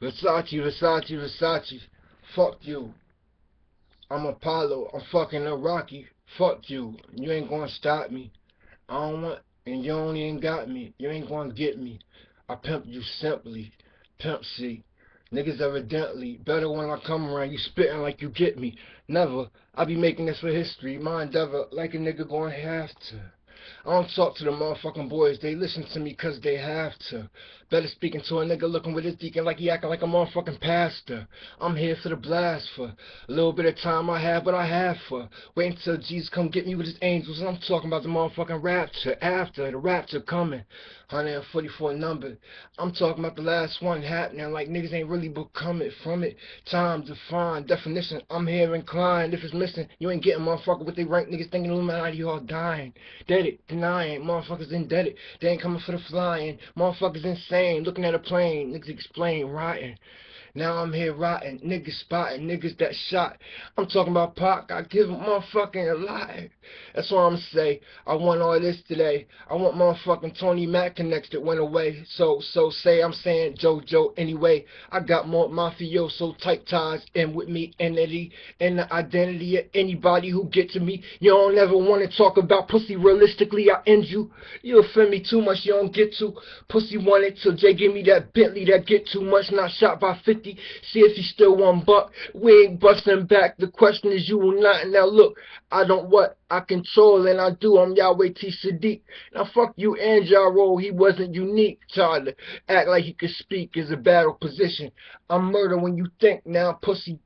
Versace, Versace, Versace. Fuck you. I'm Apollo. I'm fucking a Rocky. Fuck you. You ain't gonna stop me. I don't want, and you only ain't got me. You ain't gonna get me. I pimp you simply. Pimp C. Niggas evidently better when I come around. You spitting like you get me. Never. I be making this for history. My endeavor, like a nigga gonna have to. I don't talk to the motherfucking boys. They listen to me 'cause they have to. Better speaking to a nigga looking with his deacon like he acting like a motherfucking pastor. I'm here for the blast for a little bit of time I have what I have for. Wait until Jesus come get me with his angels. And I'm talking about the motherfucking rapture. After the rapture coming. 144 number. I'm talking about the last one happening like niggas ain't really become it from it. Time to find definition. I'm here inclined. If it's missing, you ain't getting motherfucker with they rank niggas thinking Illuminati all dying. Dead it, denying, motherfuckers indebted. They ain't coming for the flying. Motherfuckers insane, looking at a plane. Niggas explain, rotting. Now I'm here rotting, niggas spotting, niggas that shot. I'm talking about Pac, I give a motherfucking a lot. That's all I'm say. I want all this today. I want motherfucking Tony Mac connects that went away. So say I'm saying JoJo anyway. I got more mafioso type ties in with me, entity, and the identity of anybody who get to me. You don't ever want to talk about pussy realistically, I end you. You offend me too much, you don't get to. Pussy wanted till Jay give me that Bentley that get too much, not shot by 50. See if you still $1. We ain't busting back. The question is you will not. Now look, I don't what? I control and I do. I'm Yahweh T. Sadiq. Now fuck you and Jaro. He wasn't unique. Charlie act like he could speak is a battle position. I'm murder when you think. Now pussy.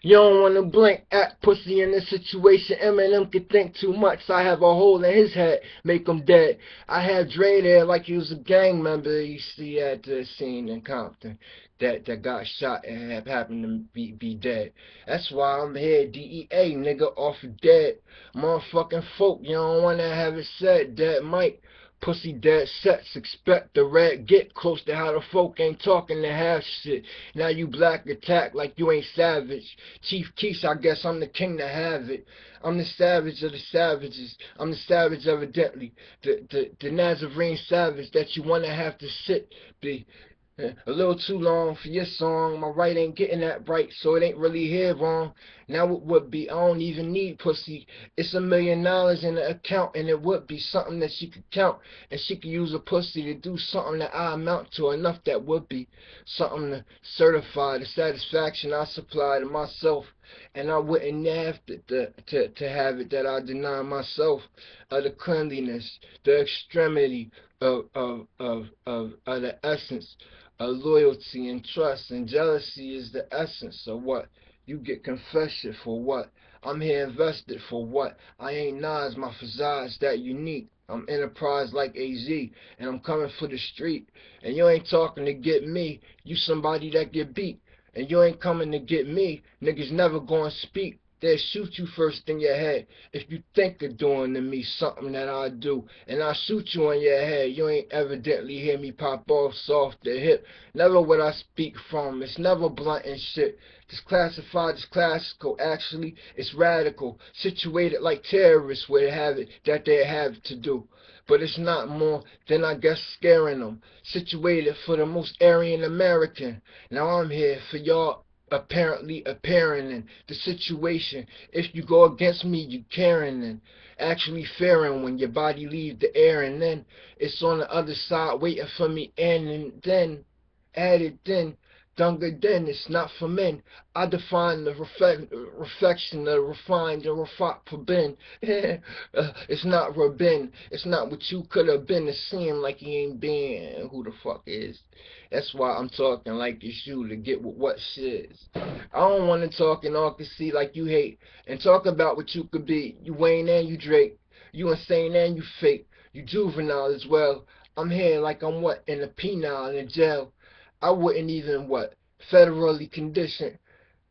You don't want to blink, act pussy in this situation. Eminem could think too much. I have a hole in his head, make him dead. I had Dre there like he was a gang member. You see at the scene in Compton that got shot and have happened to be dead. That's why I'm here, DEA, nigga, off of dead. Motherfucking folk, you don't want to have it said. Dead Mike. Pussy dead sets, expect the red get close to how the folk ain't talking to have shit. Now you black attack like you ain't savage. Chief Keef, I guess I'm the king to have it. I'm the savage of the savages. I'm the savage evidently. The Nazarene savage that you wanna have to sit be. A little too long for your song. My right ain't getting that bright, so it ain't really here wrong. Now it would be. I don't even need pussy. It's $1 million in the account, and it would be something that she could count, and she could use a pussy to do something that I amount to enough. That would be something to certify the satisfaction I supply to myself, and I wouldn't have to have it that I deny myself of the cleanliness, the extremity of the essence. Loyalty and trust and jealousy is the essence of what you get confession for what I'm here invested for what I ain't Nas, my facade's that unique. I'm enterprise like AZ and I'm coming for the street and you ain't talking to get me, you somebody that get beat and you ain't coming to get me, niggas never gonna speak. They'll shoot you first in your head if you think of doing to me something that I do. And I shoot you on your head. You ain't evidently hear me pop off soft the hip. Never would I speak from. It's never blunt and shit. This classified is classical. Actually, it's radical. Situated like terrorists would have it that they have to do. But it's not more than I guess scaring them. Situated for the most Aryan American. Now I'm here for y'all apparently appearing in the situation. If you go against me, you caring and actually fearing when your body leaves the air, and then it's on the other side waiting for me, and then added then Dunga then, it's not for men. I define the reflection of refined and refined for Ben. It's not Rabin. It's not what you could have been. It seem like you ain't been. Who the fuck is? That's why I'm talking like it's you to get with what shit is. I don't want to talk in all see like you hate and talk about what you could be. You Wayne and you Drake. You insane and you fake. You juvenile as well. I'm here like I'm what in a penal in jail. I wouldn't even what federally conditioned.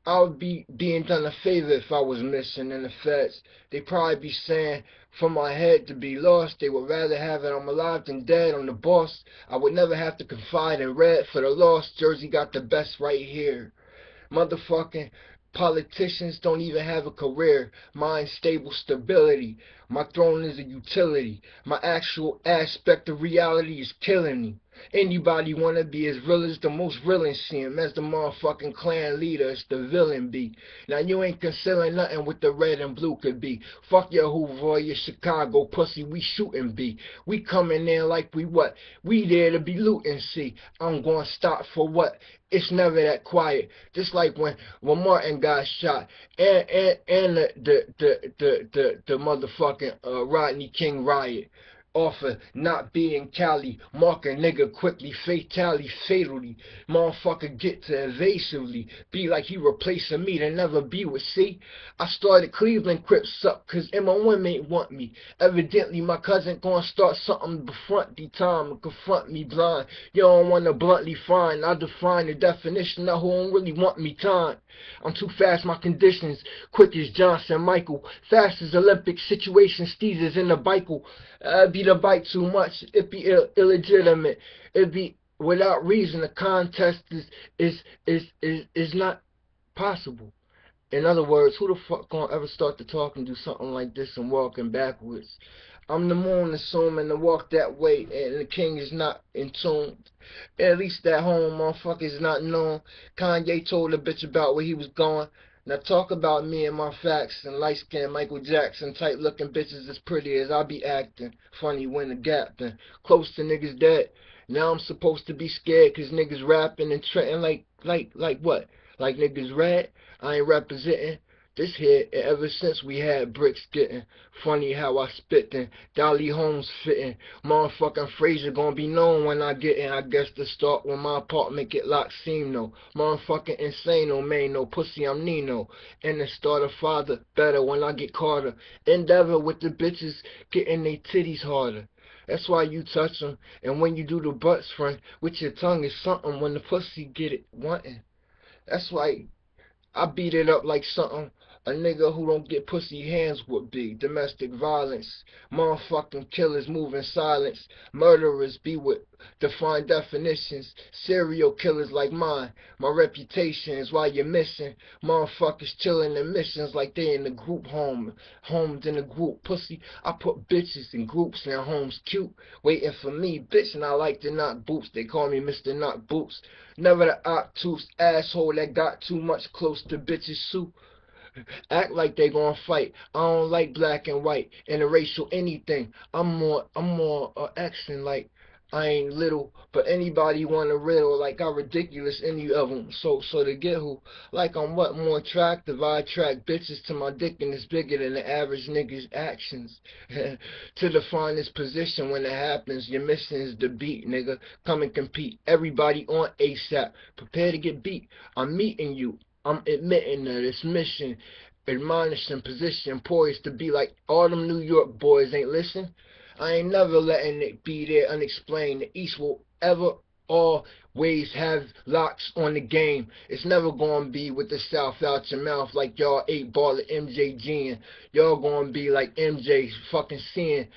I would be being done a favor if I was missing in the feds. They'd probably be saying for my head to be lost. They would rather have it I'm alive than dead. I'm the boss. I would never have to confide in red for the loss. Jersey got the best right here. Motherfucking politicians don't even have a career. Mine stable stability. My throne is a utility. My actual aspect of reality is killing me. Anybody wanna be as real as the most real and see him as the motherfucking clan leader, it's the villain be. Now you ain't concealing nothing with the red and blue could be. Fuck your Hoover or your Chicago pussy, we shootin' be. We coming in like we what? We there to be lootin', see. I'm gonna stop for what? It's never that quiet. Just like when Martin got shot and the motherfucking Rodney King riot off of not being Cali, mark a nigga quickly, fatality, fatally, motherfucker get to evasively, be like he replacing me to never be with, see, I started Cleveland Crips up, cause MOM ain't want me, evidently my cousin gonna start something befront the time and confront me blind, you don't wanna bluntly find, I define the definition of who don't really want me time, I'm too fast, my conditions, quick as Johnson Michael, fast as Olympic situation, Steezers in the Bible, be the bite too much, it be illegitimate, it be without reason, the contest is not possible. In other words, who the fuck gonna ever start to talk and do something like this and walking backwards? I'm the moon assuming to walk that way and the king is not in tune. At least that home motherfucker is not known. Kanye told a bitch about where he was going. Now talk about me and my facts and light skinned Michael Jackson type looking bitches as pretty as I be acting. Funny when the gap then close to niggas dead. Now I'm supposed to be scared cause niggas rapping and trending like what? Like niggas red? I ain't representing this here ever since we had bricks getting. Funny how I spit then. Dolly Holmes fitting. Motherfucking Frazier gonna be known when I get in. I guess the start when my apartment get locked seem no. Motherfucking insane no man no pussy I'm Nino. And the starter father better when I get Carter. Endeavor with the bitches getting they titties harder. That's why you touch them. And when you do the butts front with your tongue is something when the pussy get it wanting. That's why I beat it up like something a nigga who don't get pussy hands would be. Domestic violence, motherfucking killers move in silence, murderers be with defined definitions, serial killers like mine. My reputation is why you're missing. Motherfuckers chilling in missions like they in the group home, homed in a group. Pussy, I put bitches in groups and homes cute, waiting for me, bitch, and I like to knock boots. They call me Mr. Knock Boots. Never the obtuse asshole that got too much close to bitches' soup. Act like they gonna fight. I don't like black and white, interracial anything. I'm more action like I ain't little, but anybody want to riddle like how ridiculous any of them. So to get who, like I'm what more attractive? I attract bitches to my dick and it's bigger than the average nigga's actions. To define this position when it happens, your mission is the beat, nigga. Come and compete. Everybody on ASAP. Prepare to get beat. I'm meeting you. I'm admitting that this mission, admonishing position, poised to be like all them New York boys ain't listen. I ain't never letting it be there unexplained. The East will ever always have locks on the game. It's never gonna be with the South out your mouth like y'all 8 ball of MJG and y'all gonna be like MJ fucking seeing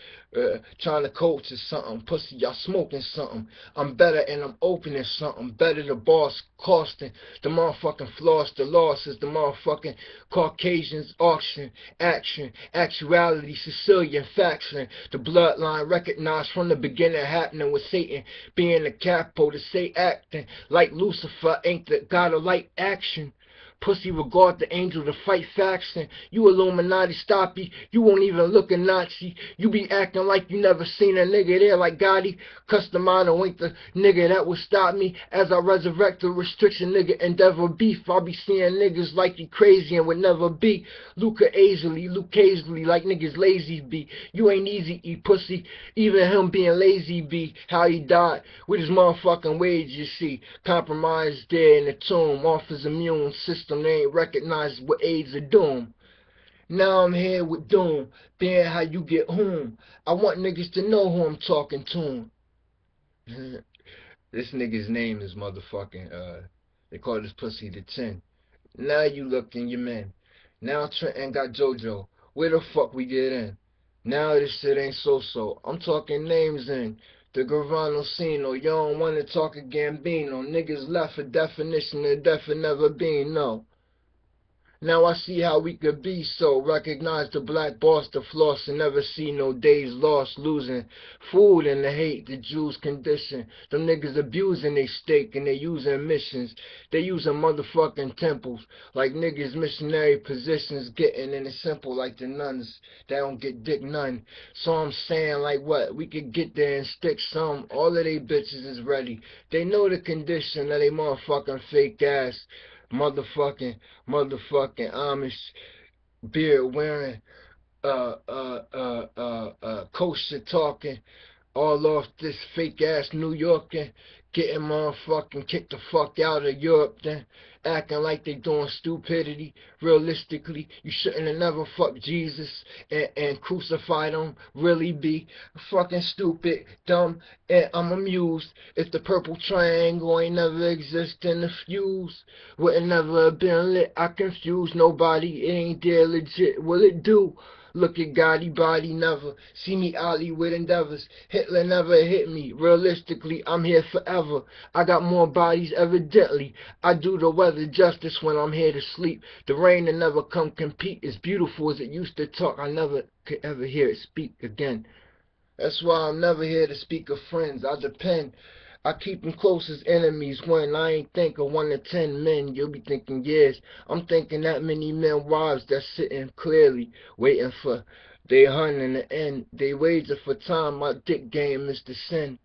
trying to coach or something. Pussy, y'all smoking something. I'm better and I'm opening something. Better the boss costing. The motherfucking flaws, the losses, the motherfucking Caucasians auction, action, actuality, Sicilian faction. The bloodline recognized from the beginning happening with Satan being the capo to say acting like Lucifer ain't the god of light action. Pussy regard the angel to fight faction. You Illuminati stoppy, you won't even look a Nazi. You be acting like you never seen a nigga there like Gotti. Customino ain't the nigga that would stop me. As I resurrect the restriction nigga endeavor beef. I be seeing niggas like you crazy and would never be. Luke Hazley like niggas lazy be. You ain't easy eat pussy. Even him being lazy be. How he died with his motherfucking wage you see. Compromised there in the tomb. Off his immune system. They ain't recognized what AIDS are doing. Now I'm here with Doom, being how you get home. I want niggas to know who I'm talking to. This nigga's name is motherfucking, they call this pussy the 10. Now you look in your men. Now Trenton got JoJo. Where the fuck we get in? Now this shit ain't so-so. I'm talking names in. The Gravano Sino, you don't wanna talk a Gambino. Niggas left a definition of death and never been, no. Now I see how we could be so. Recognize the black boss, the floss, and never see no days lost. Losing food and the hate, the Jews' condition. Them niggas abusing they stake and they using missions. They using motherfucking temples like niggas missionary positions. Getting in it simple like the nuns. They don't get dick none. So I'm saying like what? We could get there and stick some. All of they bitches is ready. They know the condition of they motherfucking fake ass motherfucking Amish beard wearing, kosher talking, all off this fake ass New Yorker, getting motherfucking kicked the fuck out of Europe then, acting like they doing stupidity. Realistically, you shouldn't have never fucked Jesus and crucified him. Really be fucking stupid, dumb, and I'm amused. If the purple triangle ain't never exist in the fuse, would it never have been lit? I confuse nobody, it ain't there legit. Will it do? Look at Gotti body never. See me Ali with endeavors. Hitler never hit me. Realistically, I'm here forever. I got more bodies evidently. I do the weather justice when I'm here to sleep. The rain that never come compete. As beautiful as it used to talk, I never could ever hear it speak again. That's why I'm never here to speak of friends. I depend. I keep them close as enemies when I ain't think of 1 to 10 men. You'll be thinking years. I'm thinking that many men wives that's sitting clearly waiting for they hun in the end. They waiting for time. My dick game is the sin.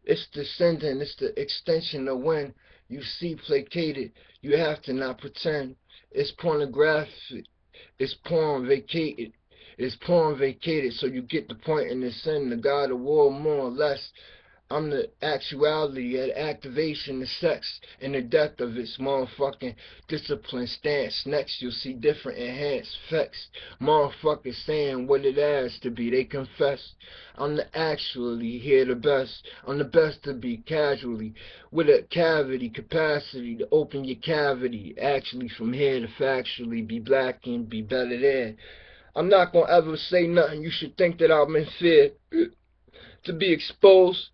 It's descending. It's the extension of when you see placated. You have to not pretend. It's pornographic. It's porn vacated. It's porn vacated, so you get the point in the sin. The God of war, more or less. I'm the actuality of the activation, the sex, and the depth of its motherfucking discipline stance. Next, you'll see different enhanced effects. Motherfuckers saying what it has to be. They confess. I'm the actually here the best. I'm the best to be casually. With a cavity capacity to open your cavity. Actually from here to factually be black and be better there. I'm not gonna ever say nothing you should think that I'm in fear to be exposed.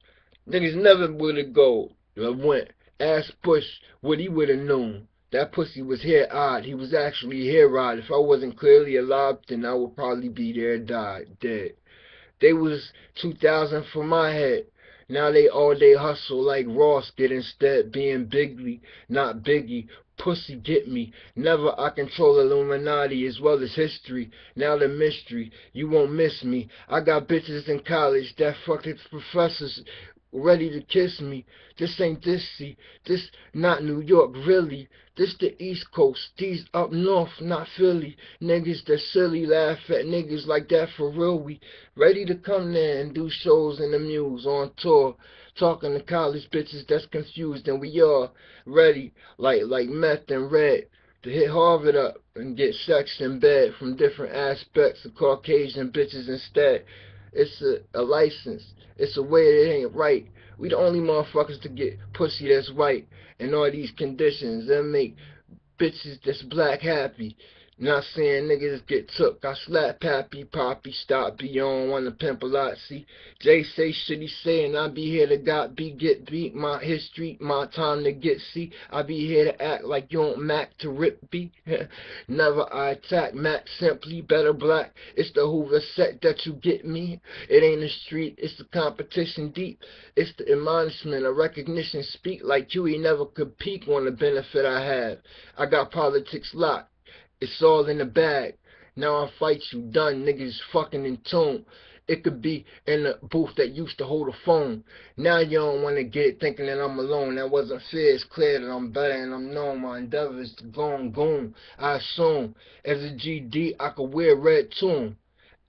Niggas never would've go. Went. Ask Bush what he would've known. That pussy was hair-eyed. He was actually hair-eyed. If I wasn't clearly alive, then I would probably be there, died, dead. They was 2,000 for my head. Now they all day hustle like Ross get instead being Bigly, not Biggie. Pussy get me. Never I control Illuminati as well as history. Now the mystery. You won't miss me. I got bitches in college that fucking professors ready to kiss me. This ain't this, see. This not New York, really. This the East Coast. These up north, not Philly. Niggas that silly laugh at niggas like that for real. We ready to come there and do shows and amuse on tour. Talking to college bitches that's confused, and we are ready like meth and red to hit Harvard up and get sex in bed from different aspects of Caucasian bitches instead. It's a license. It's a way that ain't right. We the only motherfuckers to get pussy that's white and all these conditions that make bitches that's black happy. Not saying niggas get took. I slap Pappy, Poppy, stop, be on, wanna pimp a lot. See, Jay say shit he say, and I be here to got be get beat. My history, my time to get see. I be here to act like you don't Mac to rip be. Never I attack Mac simply better black. It's the Hoover set that you get me. It ain't the street, it's the competition deep. It's the admonishment of recognition. Speak like you ain't never could peak on the benefit I have. I got politics locked. It's all in the bag. Now I fight you, done, niggas fucking in tune. It could be in the booth that used to hold a phone. Now you don't want to get it thinking that I'm alone. That wasn't fair. It's clear that I'm better and I'm known. My endeavor is to go on goon. I assume as a GD I could wear red tune.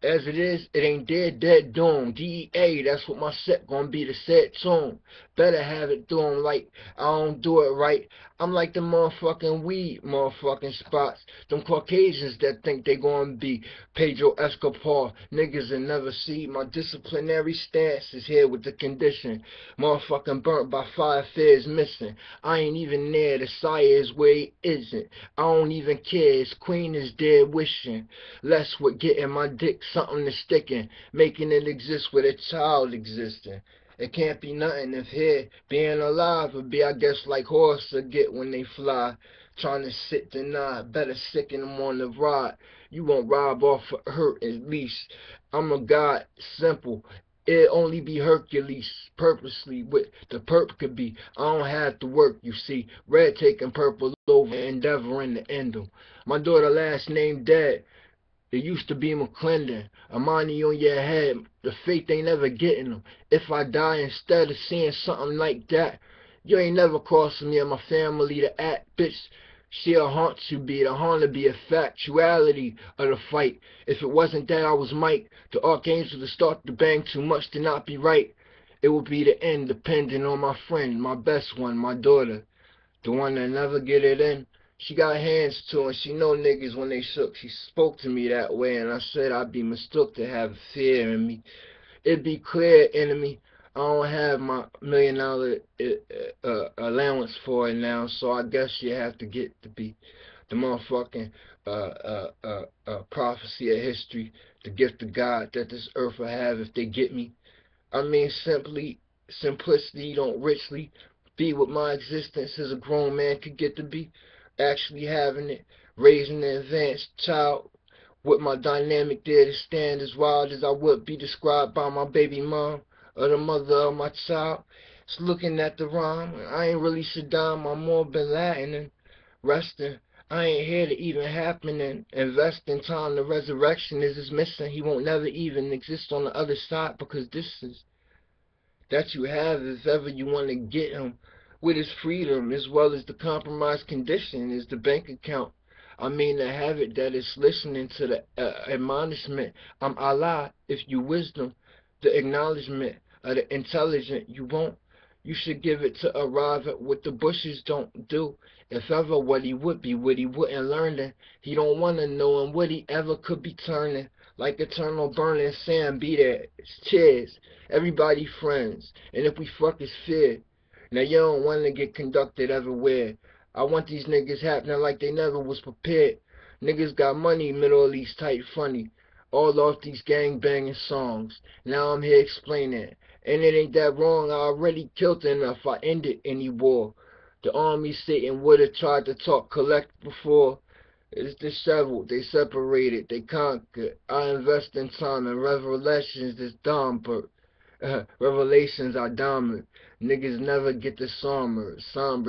As it is, it ain't dead doom. DEA, that's what my set gonna be, the set tune. Better have it doing like I don't do it right. I'm like the motherfucking weed motherfucking spots. Them Caucasians that think they gonna be Pedro Escobar. Niggas that never see my disciplinary stance is here with the condition. Motherfucking burnt by fire fears missing. I ain't even there, the sire is where he isn't. I don't even care, his queen is dead wishing. Less with getting my dick something to sticking, making it exist with a child existing. It can't be nothing if here being alive would be, I guess, like horses get when they fly. Trying to sit deny, better sicken them on the ride. You won't rob off for hurt at least. I'm a god, simple. It only be Hercules, purposely with the perp could be. I don't have to work, you see. Red taking purple over, endeavoring to end 'em. My daughter last name dead. It used to be McClendon, a money on your head. The faith ain't never getting them. If I die instead of seeing something like that, you ain't never crossing me or my family to act, bitch. She'll haunt you, be the haunt to be a factuality of the fight. If it wasn't that I was Mike, the archangel to start to bang too much to not be right, it would be the end, depending on my friend, my best one, my daughter. The one that never get it in. She got hands too, and she know niggas when they shook. She spoke to me that way, and I said I'd be mistook to have fear in me. It be clear, enemy, I don't have my $1 million allowance for it now, so I guess you have to get to be the motherfucking prophecy of history, the gift of God that this earth will have if they get me. I mean, simplicity don't richly be what my existence as a grown man could get to be. Actually having it, raising an advanced child with my dynamic there to stand as wild as I would be described by my baby mom or the mother of my child. It's looking at the rhyme. I ain't really Saddam, I'm more Bin Laden and resting. I ain't here to even happen and invest in time. The resurrection is missing. He won't never even exist on the other side because this is that you have if ever you want to get him with his freedom as well as the compromised condition is the bank account. I mean to have it that it's listening to the admonishment. I'm Allah if you wisdom, the acknowledgement of the intelligent you won't. You should give it to arrive at what the bushes don't do. If ever what he would be, what he wouldn't learn then. He don't want to know and what he ever could be turning. Like eternal burning sand be there. Cheers. Everybody friends. And if we fuck is fear. Now you don't want to get conducted everywhere. I want these niggas happening like they never was prepared. Niggas got money, Middle East type funny. All off these gang banging songs. Now I'm here explaining. And it ain't that wrong, I already killed enough, I ended any war. The army Satan would've tried to talk collect before. It's disheveled, they separated, they conquered. I invest in time and revelations is dumb, but revelations are dominant. Niggas never get the somber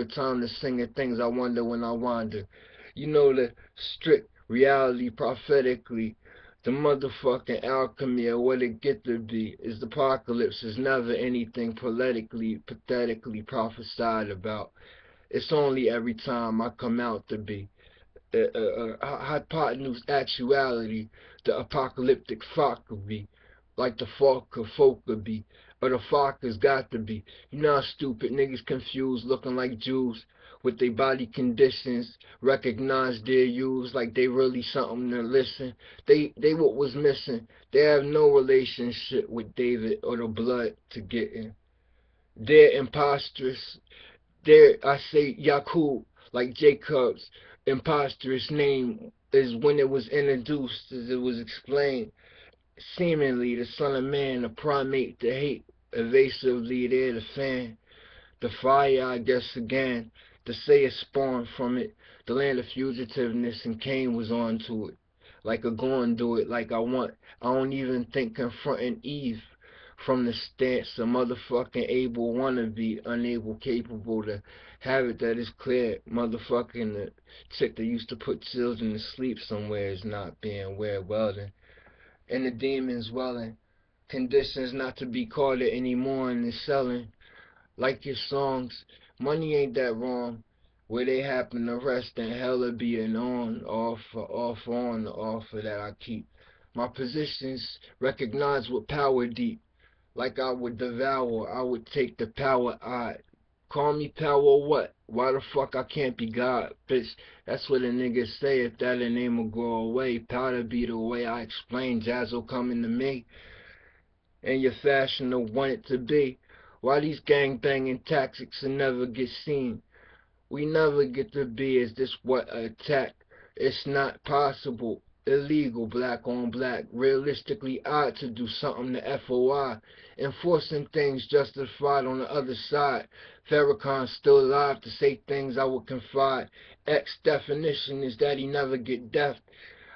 time to sing the things I wonder when I wander. You know the strict reality prophetically. The motherfucking alchemy of what it get to be is the apocalypse is never anything pathetically prophesied about. It's only every time I come out to be. Hypotenuse actuality, the apocalyptic be like the folk could be, or the has got to be. You know how stupid niggas confused, looking like Jews, with their body conditions, recognize their use like they really something to listen. They what was missing. They have no relationship with David or the blood to get in. They're imposters. There, I say Yakub, like Jacob's imposterous name is when it was introduced, as it was explained. Seemingly, the Son of Man, the primate, the hate, evasively there, the fan, the fire, I guess again, to say it spawned from it, the land of fugitiveness, and Cain was on to it. Like a going do it like I want. I don't even think confronting Eve from the stance of motherfucking able wannabe, unable, capable to have it that is clear. Motherfucking the chick that used to put children to sleep somewhere is not being where welding. And the demons welling. Conditions not to be caught it anymore and it's selling. Like your songs, money ain't that wrong. Where they happen to rest and hella be an on, off, on, the offer that I keep. My positions recognize with power deep. Like I would devour, I would take the power I. Call me power what? Why the fuck I can't be God? Bitch, that's what a nigga say if that a name will go away. Powder be the way I explain, jazz will come into me. And your fashion will want it to be. Why these gang banging tactics will never get seen? We never get to be, is this what attack? It's not possible. illegal, black on black, realistically odd to do something to FOI, enforcing things justified on the other side. Farrakhan still alive to say things I would confide. X definition is that he never get deaf.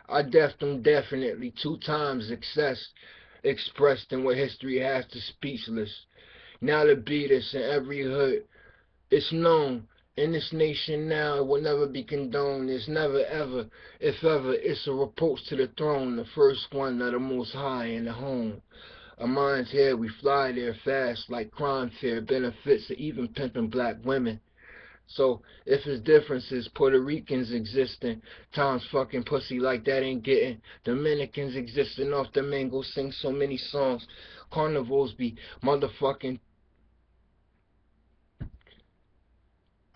I deafed him definitely 2 times excess, expressed in what history has to speechless. Now to beat us in every hood, it's known in this nation now, it will never be condoned. It's never ever, if ever, it's a reproach to the throne, the first one of the most high in the home. A mind's here, we fly there fast like crime fear, benefits of even pimping black women. So if his differences, Puerto Ricans existing, times fucking pussy like that ain't getting, Dominicans existing off the mango, sing so many songs, carnivals be motherfucking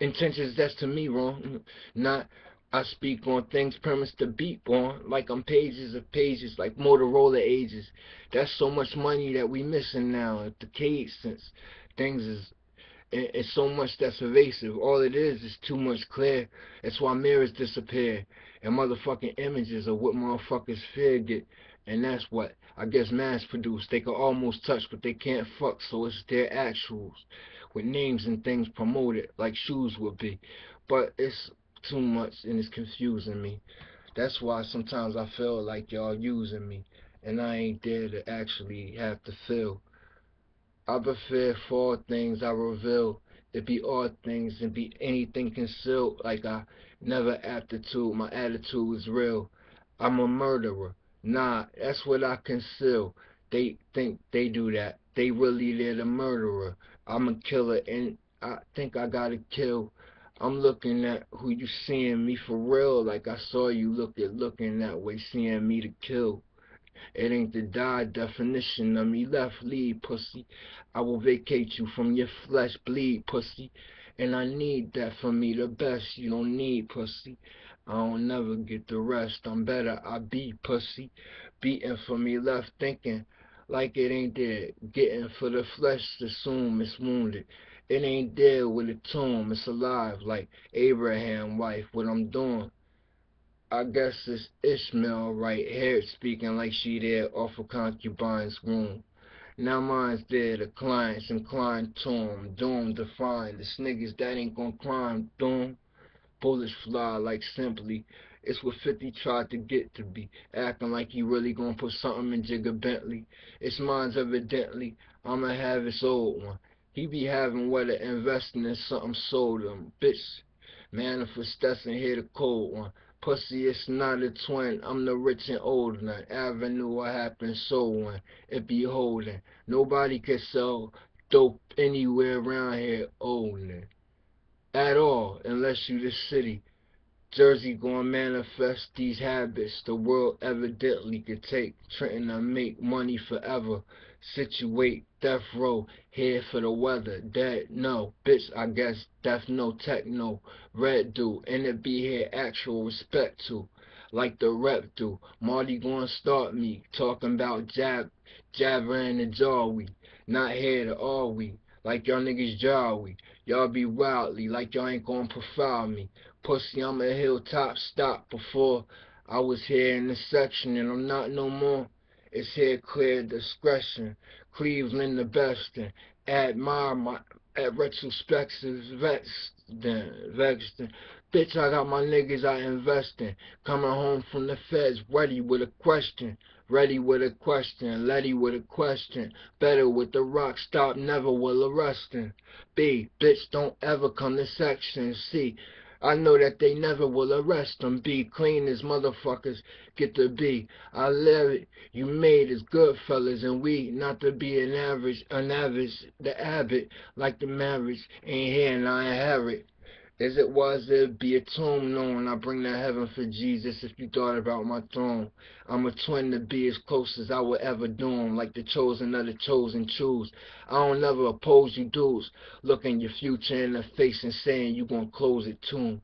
intentions, that's to me wrong. Not I speak on things premise to beat on, like I'm pages of pages, like Motorola ages. That's so much money that we missing now, decades since things is it's so much that's evasive. All it is too much clear. That's why mirrors disappear and motherfucking images of what motherfuckers fear get. And that's what I guess mass produced. They can almost touch, but they can't fuck, so it's their actuals with names and things promoted like shoes would be. But it's too much and it's confusing me. That's why sometimes I feel like y'all using me and I ain't there to actually have to feel. I prefer for things I reveal. It be all things and be anything concealed. Like I never aptitude. My attitude is real. I'm a murderer. Nah, that's what I conceal. They think they do that. They really they're the murderer. I'm a killer and I think I gotta kill. I'm looking at who you seeing me for real. Like I saw you looking that way, seeing me to kill. It ain't the die definition of me left lead, pussy. I will vacate you from your flesh, bleed, pussy. And I need that for me the best. You don't need pussy. I don't never get the rest. I'm better, I be pussy. Beating for me left thinking like it ain't there. Getting for the flesh, assume it's wounded. It ain't there with a tomb, it's alive like Abraham wife. What I'm doing, I guess it's Ishmael right here speaking like she there off a concubine's room. Now mine's there, the clients inclined to him, doomed to find the niggas that ain't gon' climb, doom. Bullets fly like simply. It's what 50 tried to get to be, acting like he really gonna put something in Jigga Bentley. It's mine's evidently, I'ma have his old one. He be having whether investing in something sold him. Bitch, manifesting here the cold one. Pussy, it's not a twin. I'm the rich and old one. Avenue, what happened, so one. It be holding. Nobody can sell dope anywhere around here, owning at all, unless you the city. Jersey gonna manifest these habits the world evidently could take. Trenton to make money forever. Situate death row here for the weather. Dead no, bitch I guess death no techno. Red do and it be here actual respect to. Like the rep do. Marty gonna start me talking about jabber in the jaw we. Not here to all we. Like y'all niggas jawy. Y'all be wildly like y'all ain't gonna profile me. Pussy, I'm a hilltop stop before I was here in the section and I'm not no more. It's here clear discretion. Cleveland the best and admire my at retrospectives vexed. Bitch, I got my niggas I invest in. Coming home from the feds ready with a question. Ready with a question, Letty with a question. Better with the rock, stop, never will arresting. B, bitch, don't ever come to section. C, I know that they never will arrest them. B, clean as motherfuckers get to be. I live it, you made as good fellas, and we not to be an average, the abbot, like the marriage ain't here and I inherit. As it was, there'd be a tomb known. I bring that heaven for Jesus if you thought about my throne. I'm a twin to be as close as I would ever doom, like the chosen of the chosen choose. I don't never oppose you dudes, looking your future in the face and saying you gonna close it too.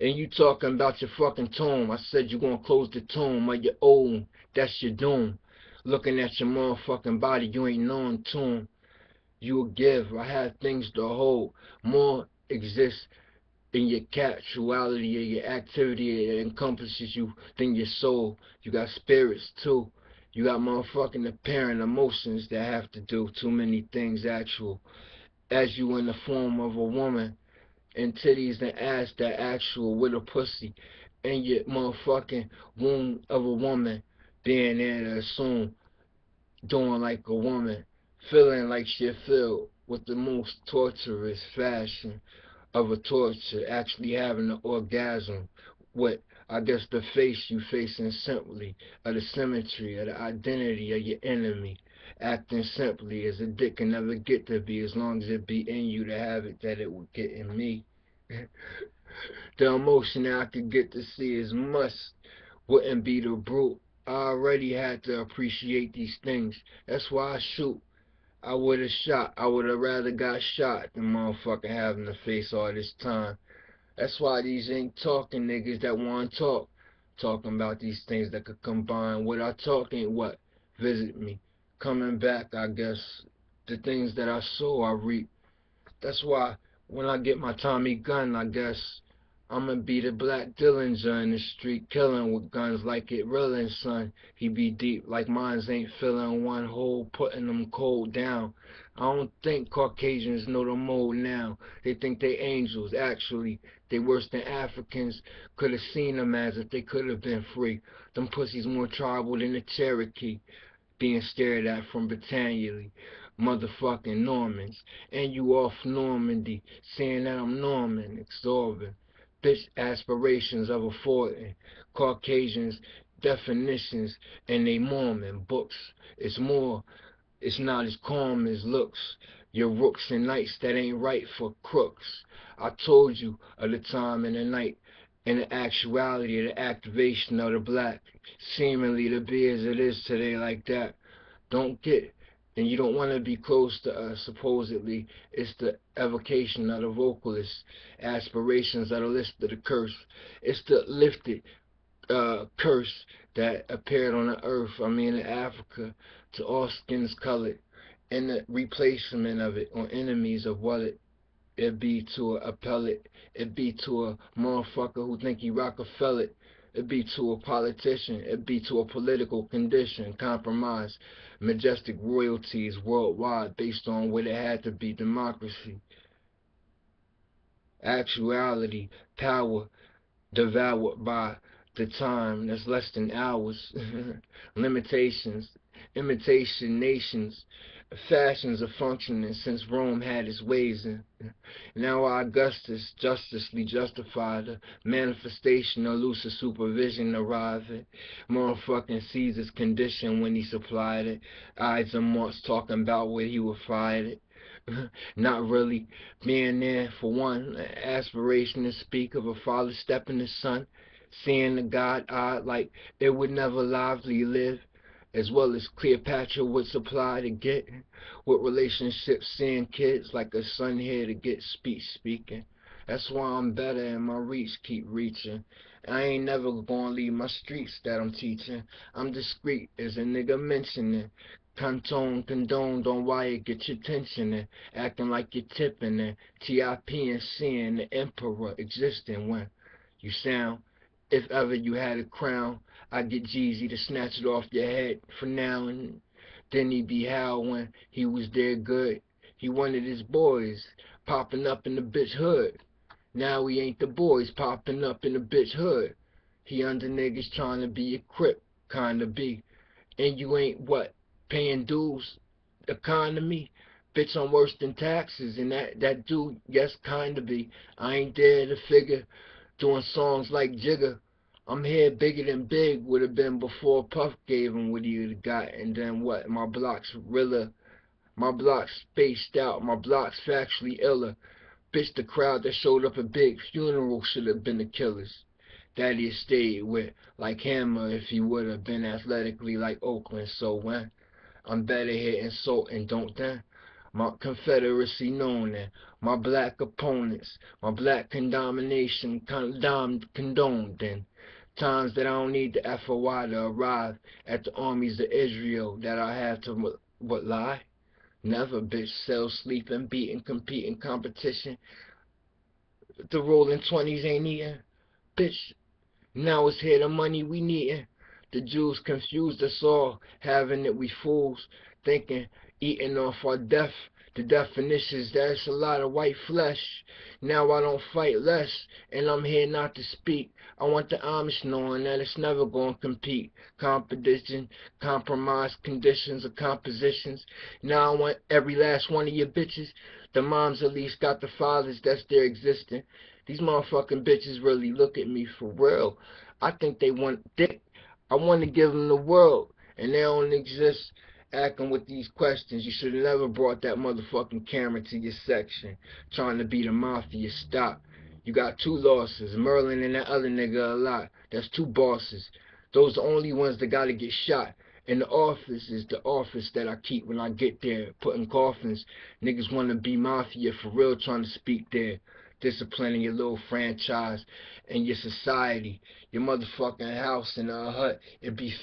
And you talking about your fucking tomb. I said you gonna close the tomb of your own. That's your doom. Looking at your motherfucking body, you ain't knowing tomb. You will give. I have things to hold. More exist in your casuality or your activity, it encompasses you, then your soul. You got spirits too. You got motherfucking apparent emotions that have to do too many things actual. As you in the form of a woman, and titties and ass that actual with a pussy, and your motherfucking womb of a woman, being there to assume, doing like a woman, feeling like she feel with the most torturous fashion of a torture, actually having an orgasm with, I guess, the face you facing simply, of the symmetry, of the identity of your enemy, acting simply as a dick can never get to be, as long as it be in you to have it, that it would get in me. The emotion that I could get to see is must, wouldn't be the brute. I already had to appreciate these things. That's why I shoot. I would have shot. I would have rather got shot than motherfucking having to face all this time. That's why these ain't talking niggas that want to talk. Talking about these things that could combine. What I talk ain't what? Visit me. Coming back, I guess. The things that I sow, I reap. That's why when I get my Tommy gun, I guess I'ma be the Black Dillinger in the street, killing with guns like it reelin', son. He be deep like mines ain't filling one hole, putting them cold down. I don't think Caucasians know the mode now. They think they angels. Actually, they worse than Africans. Could have seen them as if they could have been free. Them pussies more tribal than the Cherokee, being stared at from Britannia, motherfucking Normans, and you off Normandy, saying that I'm Norman, exorbitant, bitch aspirations of affording, Caucasians definitions, and they Mormon books. It's more, it's not as calm as looks. Your rooks and nights that ain't right for crooks. I told you of the time and the night, and the actuality of the activation of the black, seemingly to be as it is today like that. Don't get, and you don't want to be close to us, supposedly. It's the evocation of the vocalist, aspirations of the list of the curse. It's the lifted curse that appeared on the earth, I mean in Africa, to all skins colored, and the replacement of it on enemies of what it be to a pellet, it be to a motherfucker who think he Rockefeller, it be to a politician, it be to a political condition, compromise, majestic royalties worldwide based on what it had to be, democracy, actuality, power, devoured by the time that's less than hours, limitations, imitation nations, fashions of functioning since Rome had its ways in. Now Augustus justly justified the manifestation of lucid supervision arriving. Motherfucking Caesar's condition when he supplied it. Ides and months talking about where he would find it. Not really being there for one, aspiration to speak of a father stepping his son, seeing the God eyed like it would never lively live, as well as Cleopatra would supply to get, with relationships seeing kids like a son here to get speech speaking. That's why I'm better and my reach keep reaching. I ain't never gonna leave my streets that I'm teaching. I'm discreet as a nigga mentioning. Condoned on why it get your attention and acting like you're tipping and TIP and seeing the emperor existing when you sound. If ever you had a crown, I'd get Jeezy to snatch it off your head for now and then he'd be how when he was there good. He wanted his boys popping up in the bitch hood. Now he ain't the boys popping up in the bitch hood. He under niggas trying to be a crip, kinda be. And you ain't what? Paying dues? Economy? Bitch, I'm worse than taxes, and that dude, yes, kinda be. I ain't there to figure, doing songs like Jigger. I'm here bigger than big would have been before Puff gave him what he would have got, and then what? My block's realer. My block's spaced out. My block's factually iller. Bitch, the crowd that showed up at Big funeral should have been the killers. That he stayed with, like Hammer, if he would have been athletically like Oakland. So when I'm better here insulting, don't then. My Confederacy known and my black opponents, my black condomination condoned then. Times that I don't need the FOI to arrive at the armies of Israel that I have to, what, lie? Never, bitch, sell, sleep, and beat and compete in competition the rolling 20s ain't eating. Bitch, now it's here the money we needin'. The Jews confused us all, having it we fools, thinking eating off our death. The definitions that's a lot of white flesh. Now I don't fight less, and I'm here not to speak. I want the Amish knowing that it's never gonna compete. Competition, compromise, conditions of compositions. Now I want every last one of your bitches. The moms at least got the fathers that's there existing. These motherfucking bitches really look at me for real. I think they want dick. I want to give them the world, and they don't exist acting with these questions. You should have never brought that motherfucking camera to your section, trying to be the mafia. Stop. You got 2 losses, Merlin and that other nigga a lot. That's 2 bosses. Those are the only ones that gotta get shot. And the office is the office that I keep when I get there, putting coffins. Niggas wanna be mafia for real, trying to speak there. Disciplining your little franchise and your society, your motherfucking house and a hut. It be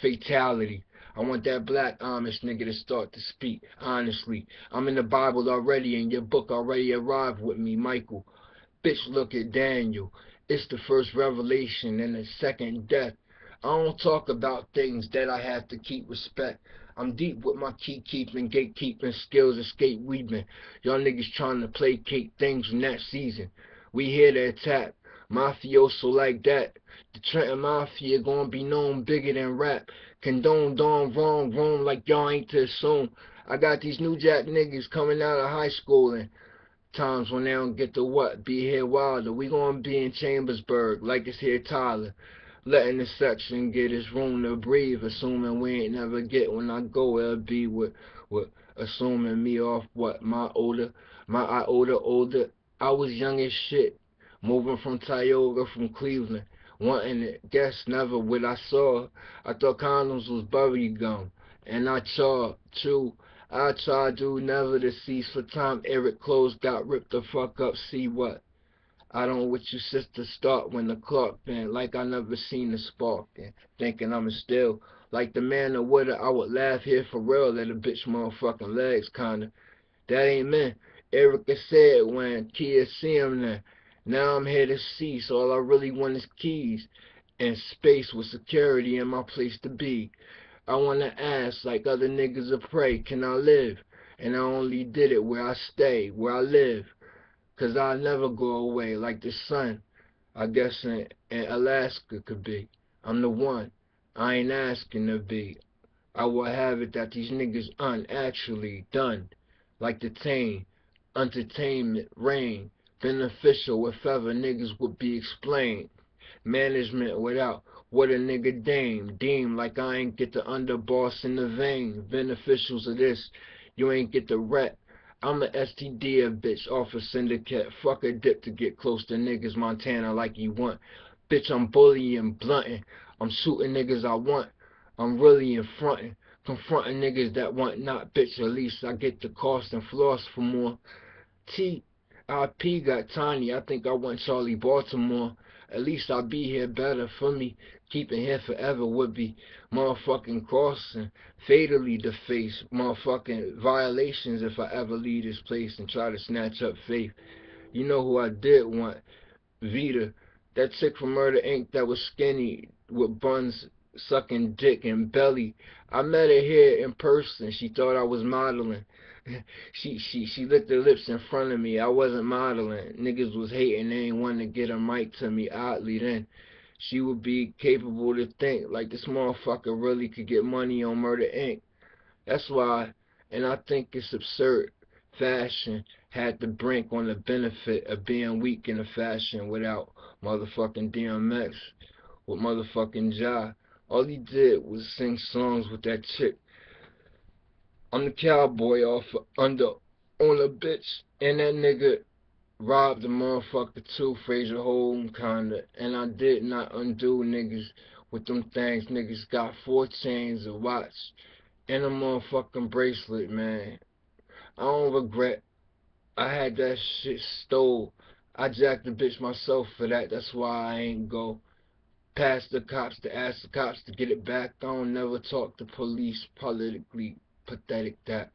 fatality. I want that black Amish nigga to start to speak honestly. I'm in the Bible already, and your book already arrived with me, Michael. Bitch, look at Daniel. It's the first revelation and the second death. I don't talk about things that I have to keep respect. I'm deep with my key-keeping, gatekeeping skills, escape weaving. Y'all niggas trying to placate things from that season. We here to attack. Mafioso like that. The Trenton Mafia gonna be known bigger than rap. Condone, dawn, wrong, like y'all ain't to assume. I got these New Jack niggas coming out of high school and times when they don't get to what? Be here wilder. We gonna be in Chambersburg like it's here Tyler. Letting the section get his room to breathe, assuming we ain't never get when I go, it'll be with assuming me off what? My iota older. I was young as shit, moving from Tioga, from Cleveland, wanting it, guess never what I saw. I thought condoms was bubble gum, and I chawed, true. I tried to never to cease for time. Eric clothes got ripped the fuck up. See what? I don't with you sister start when the clock been like I never seen the spark and thinking I'm still like the man of woulda. I would laugh here for real at a bitch motherfucking legs kinda. That ain't me. Erica said when kids see him there. Now I'm here to see, so all I really want is keys and space with security in my place to be. I wanna ask like other niggas a pray, can I live? And I only did it where I stay, where I live. 'Cause I'll never go away like the sun, I guess in Alaska could be. I'm the one, I ain't asking to be. I will have it that these niggas actually done. Like the tame, entertainment, rain, beneficial if ever niggas would be explained. Management without what a nigga deem like I ain't get the underboss in the vein. Beneficials of this, you ain't get the rep. I'm a STD a bitch off a syndicate. Fuck a dip to get close to niggas Montana like you want. Bitch, I'm bullying, blunting. I'm shooting niggas I want. I'm really in frontin'. Confronting niggas that want not, bitch, at least I get the cost and floss for more. T.I.P. got tiny, I think I want Charlie Baltimore. At least I'll be here better for me. Keeping here forever would be motherfucking crossing. Fatally deface motherfucking violations if I ever leave this place and try to snatch up faith. You know who I did want? Vita. That chick from Murder Inc. that was skinny with buns sucking dick and belly. I met her here in person. She thought I was modeling. She licked her lips in front of me. I wasn't modeling. Niggas was hating. They ain't want to get a mic to me oddly then. She would be capable to think like this motherfucker really could get money on Murder Inc. That's why, and I think it's absurd. Fashion had the brink on the benefit of being weak in a fashion without motherfucking DMX, with motherfucking Ja. All he did was sing songs with that chick. I'm the cowboy off of under on a bitch, and that nigga robbed the motherfucker too, Fraser Home kinda, and I did not undo niggas with them things. Niggas got 4 chains, a watch, and a motherfucking bracelet, man. I don't regret. I had that shit stole. I jacked the bitch myself for that. That's why I ain't go past the cops to ask the cops to get it back. I don't never talk to police. Politically pathetic that.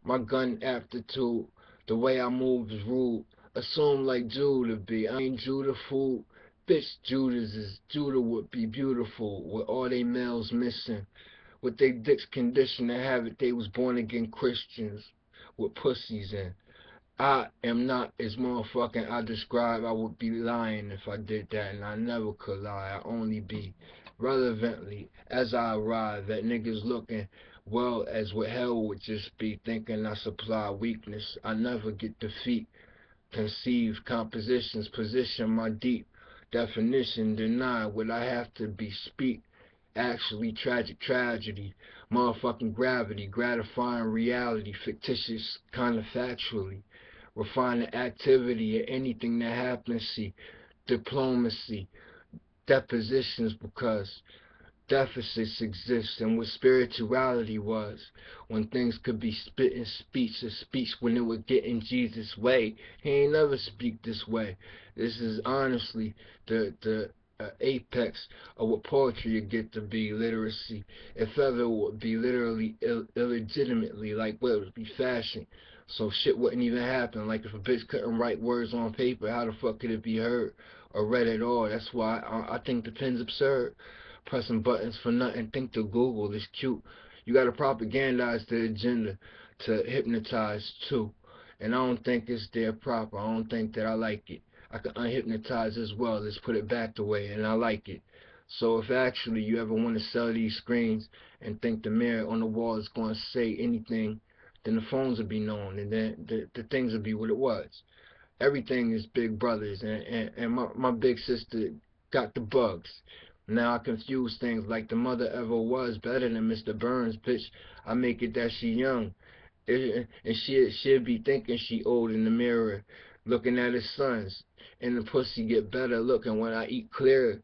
My gun aptitude, the way I move is rude. Assume like Judah be. I ain't Judah fool. Bitch, Judah would be beautiful with all they males missing. With they dicks conditioned to have it, they was born again Christians with pussies in. I am not as motherfucking I describe. I would be lying if I did that, and I never could lie. I only be relevantly as I arrive at niggas looking well as what hell would just be thinking I supply weakness. I never get defeat. Conceive compositions, position my deep definition, deny what I have to be speak. Actually, tragic tragedy, motherfucking gravity, gratifying reality, fictitious counterfactually, refining activity, or anything that happens, see, diplomacy, depositions, because deficits exist, and what spirituality was, when things could be spitting speech or speech when it would get in Jesus' way. He ain't never speak this way. This is honestly the apex of what poetry would get to be, literacy. If ever it would be literally illegitimately, like what it would be fashion. So shit wouldn't even happen. Like if a bitch couldn't write words on paper, how the fuck could it be heard or read at all? That's why I think the pen's absurd. Pressing buttons for nothing. Think to Google is cute. You gotta propagandize the agenda to hypnotize too. And I don't think it's there proper. I don't think that I like it. I can unhypnotize as well. Let's put it back the way, and I like it. So if actually you ever want to sell these screens and think the mirror on the wall is going to say anything, then the phones will be known, and then the things will be what it was. Everything is big brothers, and my big sister got the bugs. Now I confuse things like the mother ever was better than Mr. Burns, bitch. I make it that she young, and she'll be thinking she old in the mirror, looking at his sons, and the pussy get better looking when I eat clearer.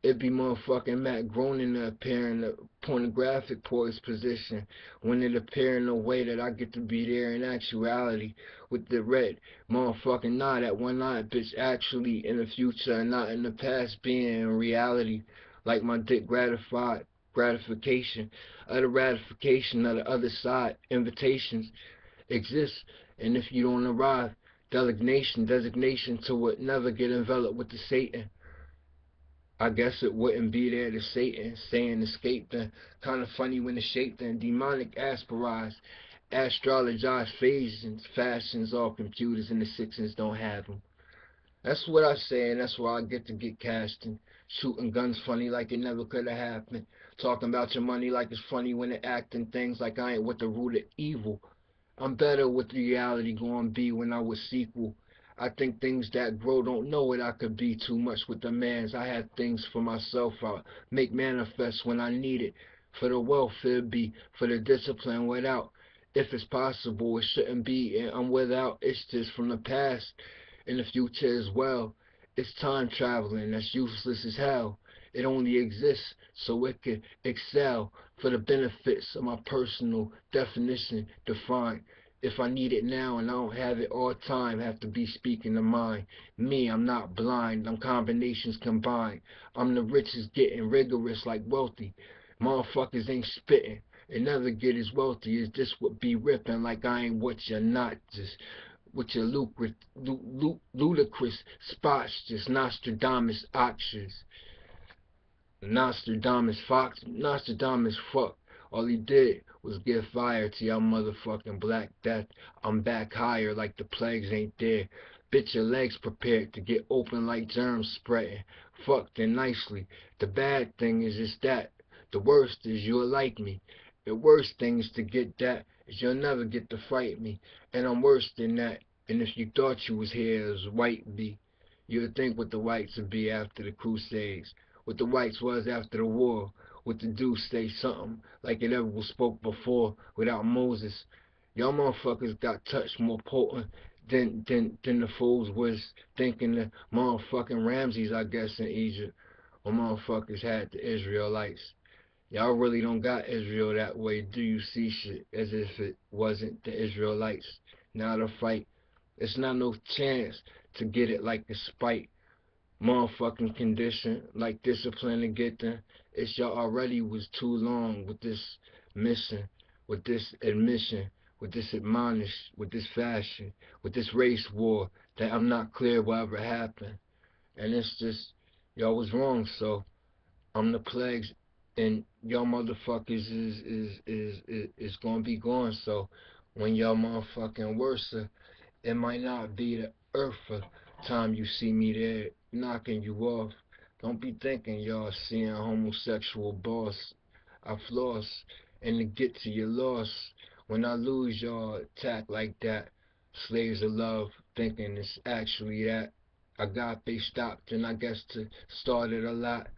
It be motherfucking Matt Groening to appear in the pornographic poised position when it appear in a way that I get to be there in actuality with the red motherfucking nod at one eye, bitch, actually in the future and not in the past being in reality like my dick gratification of the ratification of the other side invitations exist, and if you don't arrive designation to what never get enveloped with the Satan. I guess it wouldn't be there to Satan saying escape then. Kinda funny when the Shaitan demonic aspirize, astrologize phases, fashions, all computers and the sixes don't have them. That's what I say, and that's why I get to get casting. Shooting guns funny like it never could have happened. Talking about your money like it's funny when it acting things like I ain't with the root of evil. I'm better with reality going to be when I was sequel. I think things that grow don't know what I could be too much with the mans. I have things for myself I make manifest when I need it. For the welfare be, for the discipline without. If it's possible, it shouldn't be, and I'm without. It's just from the past in the future as well. It's time traveling that's useless as hell. It only exists so it can excel for the benefits of my personal definition defined. If I need it now and I don't have it all time, have to be speaking the mind. Me, I'm not blind, I'm combinations combined. I'm the richest getting rigorous like wealthy. Motherfuckers ain't spitting. It never get as wealthy as this would be ripping like I ain't what you're not, just with your ludicrous spots, just Nostradamus auctions. Nostradamus fuck. All he did was give fire to y'all motherfucking Black Death. I'm back higher like the plagues ain't there. Bitch, your legs prepared to get open like germs spreading. Fucked and nicely. The bad thing is just that. The worst is you'll like me. The worst thing is to get that is you'll never get to fight me. And I'm worse than that. And if you thought you was here as white be, you would think what the whites would be after the Crusades, what the whites was after the war, what the Jews say something like it ever was spoke before without Moses. Y'all motherfuckers got touched more potent than the fools was thinking the motherfucking Ramses, I guess, in Egypt, or motherfuckers had the Israelites. Y'all really don't got Israel that way, do you see shit as if it wasn't the Israelites? Now the fight, it's not no chance to get it like a spite motherfucking condition, like discipline to get them. It's y'all already was too long with this mission, with this admission, with this admonish, with this fashion, with this race war. that I'm not clear whatever happened. And it's just, y'all was wrong, so I'm the plagues, and y'all motherfuckers is gonna be gone. So when y'all motherfucking worse, it might not be the earth for time you see me there knocking you off. Don't be thinking y'all seeing homosexual boss. I floss, and to get to your loss. When I lose y'all attack like that, slaves of love, thinking it's actually that. I got they stopped, and I guess to start it a lot.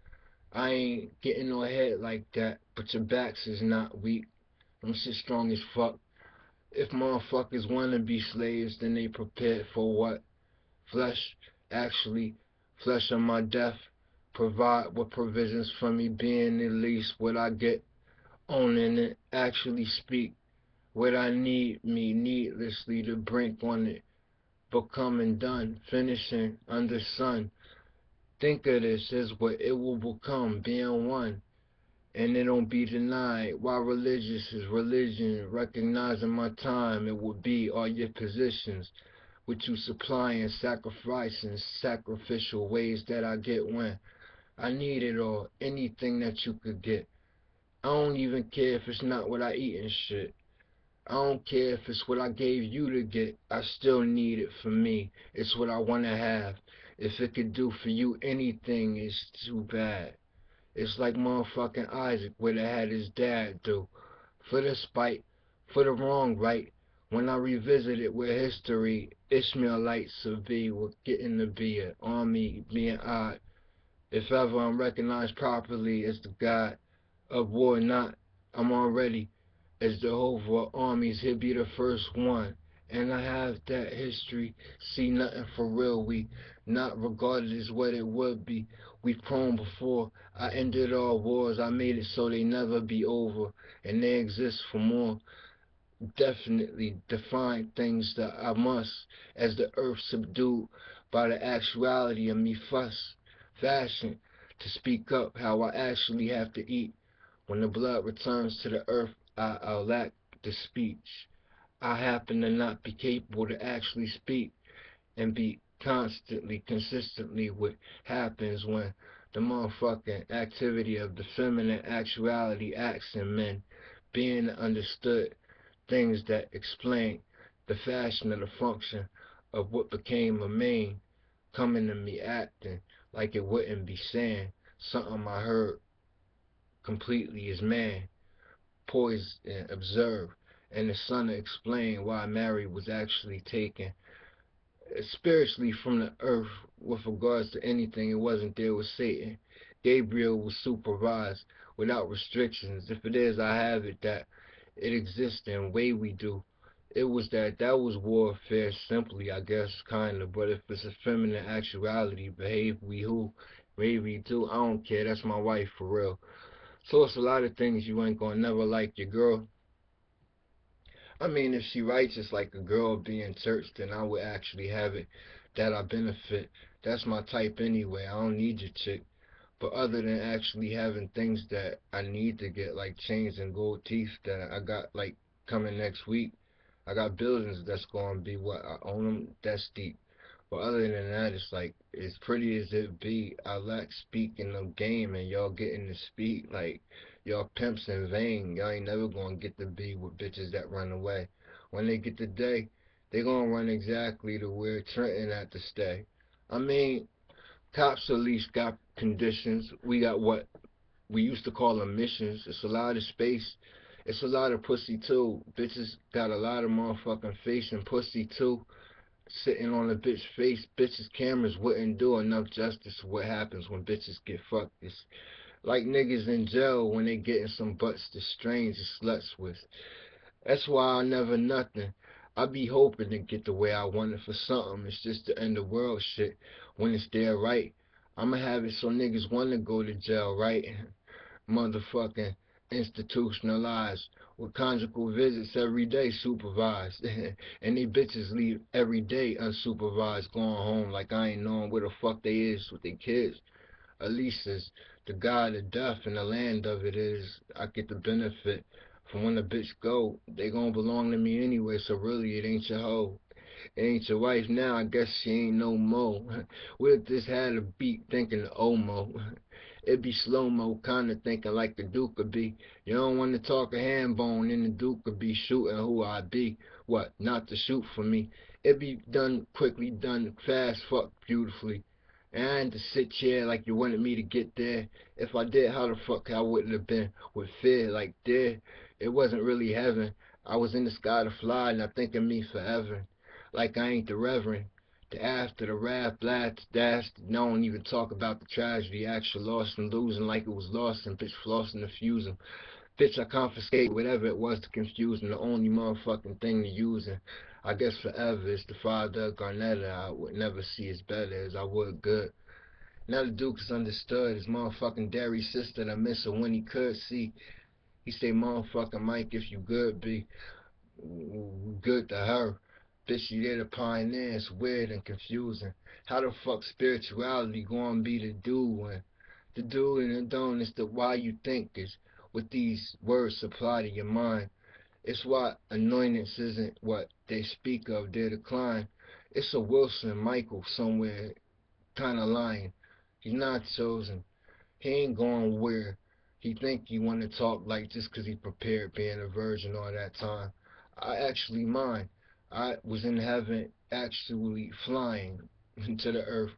I ain't getting no head like that, but your backs is not weak. I'm shit strong as fuck. If motherfuckers wanna be slaves, then they prepared for what? Flesh, actually, flesh on my death. Provide what provisions for me being at least what I get. Owning it, actually speak what I need me needlessly to brink on it. Becoming done, finishing under sun. Think of this as what it will become, being one. And it don't be denied. Why religious is religion, recognizing my time, it would be all your positions, with you supplying, sacrificing, sacrificial ways that I get when I need it all, anything that you could get. I don't even care if it's not what I eat and shit. I don't care if it's what I gave you to get. I still need it for me. It's what I wanna have. If it could do for you anything, it's too bad. It's like motherfucking Isaac would have had his dad do. For the spite, for the wrong, right? When I revisit it with history, Ishmaelites of be were getting to be an army being odd. If ever I'm recognized properly as the god of war, not I'm already as Jehovah armies, he'll be the first one. And I have that history, see nothing for real, we not regarded as what it would be. We've prone before, I ended all wars, I made it so they never be over, and they exist for more. Definitely define things that I must, as the earth subdued by the actuality of me fuss, fashion, to speak up how I actually have to eat. When the blood returns to the earth, I'll lack the speech. I happen to not be capable to actually speak and be constantly, consistently what happens when the motherfucking activity of the feminine actuality acts in men, being understood, things that explain the fashion of the function of what became a main, coming to me acting like it wouldn't be saying something I heard completely as man, poised and observed, and the son to explain why Mary was actually taken spiritually from the earth with regards to anything. It wasn't there with Satan. Gabriel was supervised without restrictions. If it is, I have it that it exists in way we do. It was that was warfare simply, I guess, kind of. But if it's a feminine actuality, behave we who, maybe do, I don't care. That's my wife for real. So it's a lot of things you ain't gonna never like your girl. I mean, if she righteous like a girl being church, then I would actually have it that I benefit. That's my type anyway. I don't need your chick. But other than actually having things that I need to get, like chains and gold teeth that I got, like coming next week, I got buildings that's gonna be what I own them. That's deep. But other than that, it's like as pretty as it be, I lack speaking of game, and y'all getting to speak like y'all pimps in vain. Y'all ain't never gonna get to be with bitches that run away. When they get the day, they gonna run exactly to where Trenton had to stay. I mean, cops at least got conditions. We got what we used to call them missions. It's a lot of space. It's a lot of pussy too. Bitches got a lot of motherfucking face and pussy too. Sitting on a bitch face, bitches cameras wouldn't do enough justice to what happens when bitches get fucked. It's like niggas in jail when they getting some butts the strangest sluts with. That's why I never nothing. I be hoping to get the way I want it for something. It's just the end of world shit. When it's there right, I'ma have it so niggas wanna go to jail, right? Motherfucking institutionalized with conjugal visits every day supervised. And they bitches leave every day unsupervised, going home like I ain't knowing where the fuck they is with their kids. At least as the god of death and the land of it is, I get the benefit from when the bitch go. They gonna belong to me anyway, so really it ain't your hoe. It ain't your wife now, I guess she ain't no more. We'll just had a beat thinking of Omo. It be slow-mo, kinda thinking like the Duke could be. You don't wanna talk a hand bone, and the Duke could be shooting who I be. What, not to shoot for me. It be done quickly, done fast, fuck beautifully. And I had to sit here like you wanted me to get there. If I did, how the fuck I wouldn't have been with fear like there. It wasn't really heaven. I was in the sky to fly, not thinking me forever. Like I ain't the reverend. The after the wrath, blast, dash, don't even talk about the tragedy, actual loss and losing like it was lost and bitch flossing the fusing. Bitch, I confiscate whatever it was to confuse them, the only motherfucking thing to using. I guess forever is the father of Garnetta. I would never see as better as I would good. Now the Duke is understood. His motherfucking dairy sister that miss her when he could see. He say, motherfucking Mike, if you good, be good to her. Bitch, she there to pioneer. It's weird and confusing. How the fuck spirituality gonna be the do when the do and the don't is the why you think is what these words supply to your mind. It's why anointance isn't what they speak of, their decline. It's a Wilson Michael somewhere kinda lying. He's not chosen. He ain't going where he think he want to talk like just 'cause he prepared being a virgin all that time. I actually mind. I was in heaven actually flying into the earth,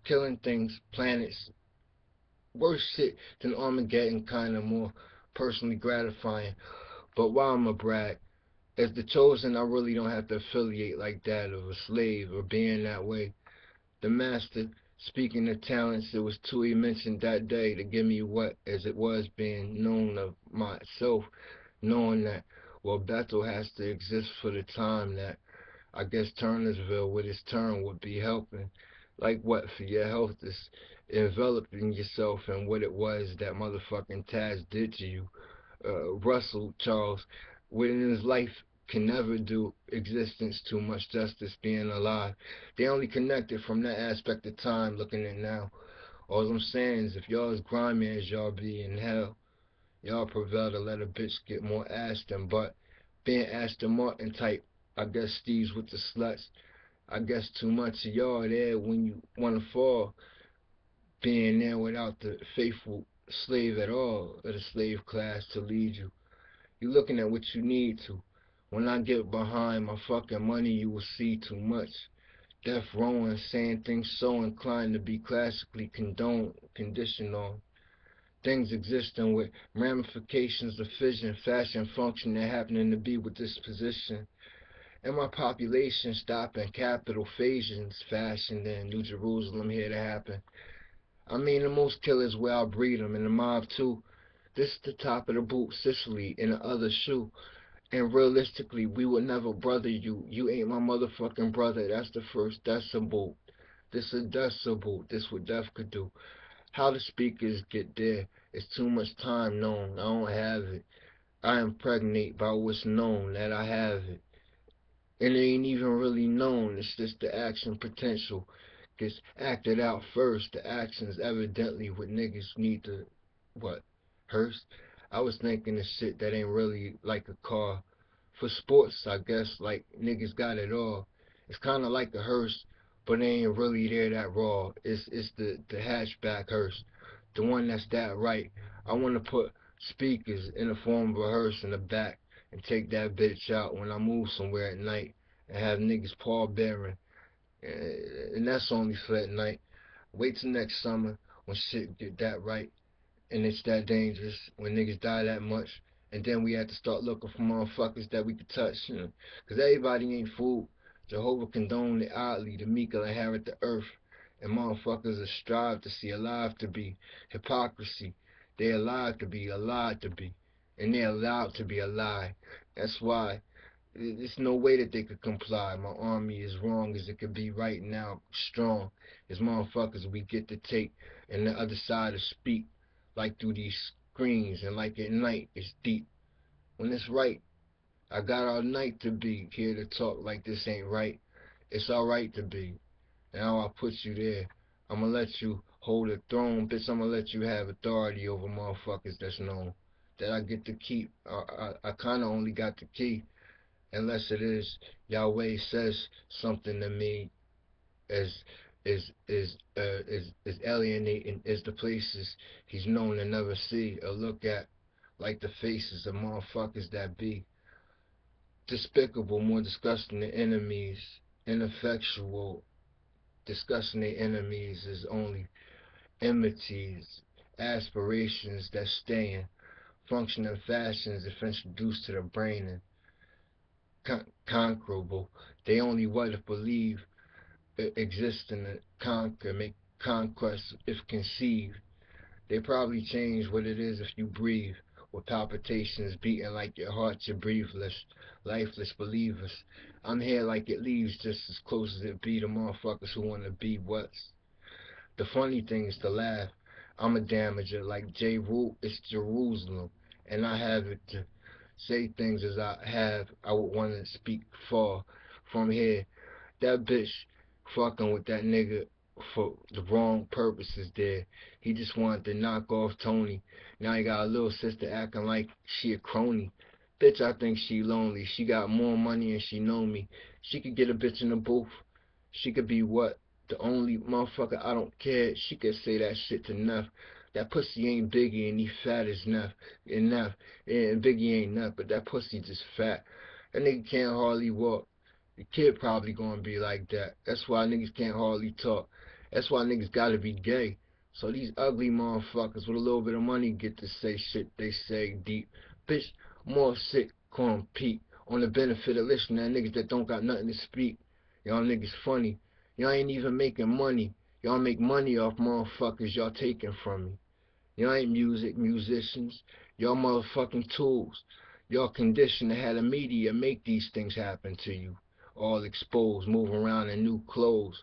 killing things, planets, worse shit than Armageddon, kind of more personally gratifying. But why I'm a brag, as the chosen, I really don't have to affiliate like that of a slave or being that way. The master, speaking of talents, it was two he mentioned that day to give me what, as it was being known of myself, knowing that, well, Bethel has to exist for the time that I guess Turnersville with his turn would be helping. Like what, for your health is enveloping yourself in what it was that motherfucking Taz did to you. Russell Charles, within his life, can never do existence too much justice being alive. They only connected from that aspect of time, looking at now. All I'm saying is if y'all as grimy as y'all be in hell, y'all prevail to let a bitch get more ass than butt. Being Aston Martin type, I guess Steve's with the sluts. I guess too much of y'all there when you wanna fall. Being there without the faithful slave at all, or the slave class to lead you. You looking at what you need to. When I get behind my fucking money, you will see too much. Death row and saying things so inclined to be classically condoned, conditioned on. Things existing with ramifications of fission, fashion, function, and happening to be with this position. And my population stopping capital phasions, fashioned in New Jerusalem here to happen. I mean, the most killers where I breed them, and the mob too. This the top of the boot, Sicily, in the other shoe. And realistically, we would never brother you. You ain't my motherfucking brother. That's the first decibel. This a decibel. This what death could do. How the speakers get there. It's too much time known. I don't have it. I impregnate by what's known that I have it. And it ain't even really known. It's just the action potential gets acted out first. The actions evidently what niggas need to, what, hearse? I was thinking of shit that ain't really like a car. For sports, I guess, like niggas got it all. It's kind of like a hearse, but it ain't really there that raw. It's the hatchback hearse, the one that's that right. I want to put speakers in the form of a hearse in the back and take that bitch out when I move somewhere at night and have niggas paw bearing. And that's only for at night. Wait till next summer when shit get that right and it's that dangerous when niggas die that much. And then we had to start looking for motherfuckers that we could touch, you know. Cause everybody ain't fooled. Jehovah condoned it oddly, the meek will inherit the earth. And motherfuckers are strive to see alive to be. Hypocrisy. They alive to be, alive to be. And they're allowed to be a lie. That's why there's no way that they could comply. My army is wrong as it could be right now, strong as motherfuckers we get to take and the other side to speak, like through these screens and like at night it's deep. When it's right, I got all night to be here to talk like this ain't right. It's alright to be. Now I put you there. I'ma let you hold a throne, bitch. I'ma let you have authority over motherfuckers that's known that I get to keep. I kinda only got the key. unless it is Yahweh says something to me as is alienating as the places he's known to never see or look at, like the faces of motherfuckers that be despicable, more disgusting than enemies, ineffectual, discussing their enemies is only enmities, aspirations that stay in functioning fashions if introduced to the brain and conquerable. They only what if believe exist in the conquer, make conquest if conceived. They probably change what it is if you breathe, with palpitations beating like your heart, you're breathless, lifeless believers. I'm here like it leaves just as close as it be to motherfuckers who wanna be what's. The funny thing is to laugh. I'm a damager like J. Rule, it's Jerusalem, and I have it to say things as I would want to speak far from here. That bitch fucking with that nigga for the wrong purposes there. He just wanted to knock off Tony. Now he got a little sister acting like she a crony. Bitch, I think she lonely. She got more money and she know me. She could get a bitch in the booth. She could be what? The only motherfucker I don't care. She could say that shit to Neff. That pussy ain't Biggie and he fat as Neff. And Neff. And Biggie ain't Neff, but that pussy just fat. That nigga can't hardly walk. The kid probably gonna be like that. That's why niggas can't hardly talk. That's why niggas gotta be gay. So these ugly motherfuckers with a little bit of money get to say shit they say deep. Bitch, more sick, calm Pete. On the benefit of listening to niggas that don't got nothing to speak. Y'all niggas funny. Y'all ain't even making money. Y'all make money off motherfuckers y'all taking from me. Y'all ain't musicians. Y'all motherfucking tools. Y'all conditioned to have the media make these things happen to you. All exposed, moving around in new clothes,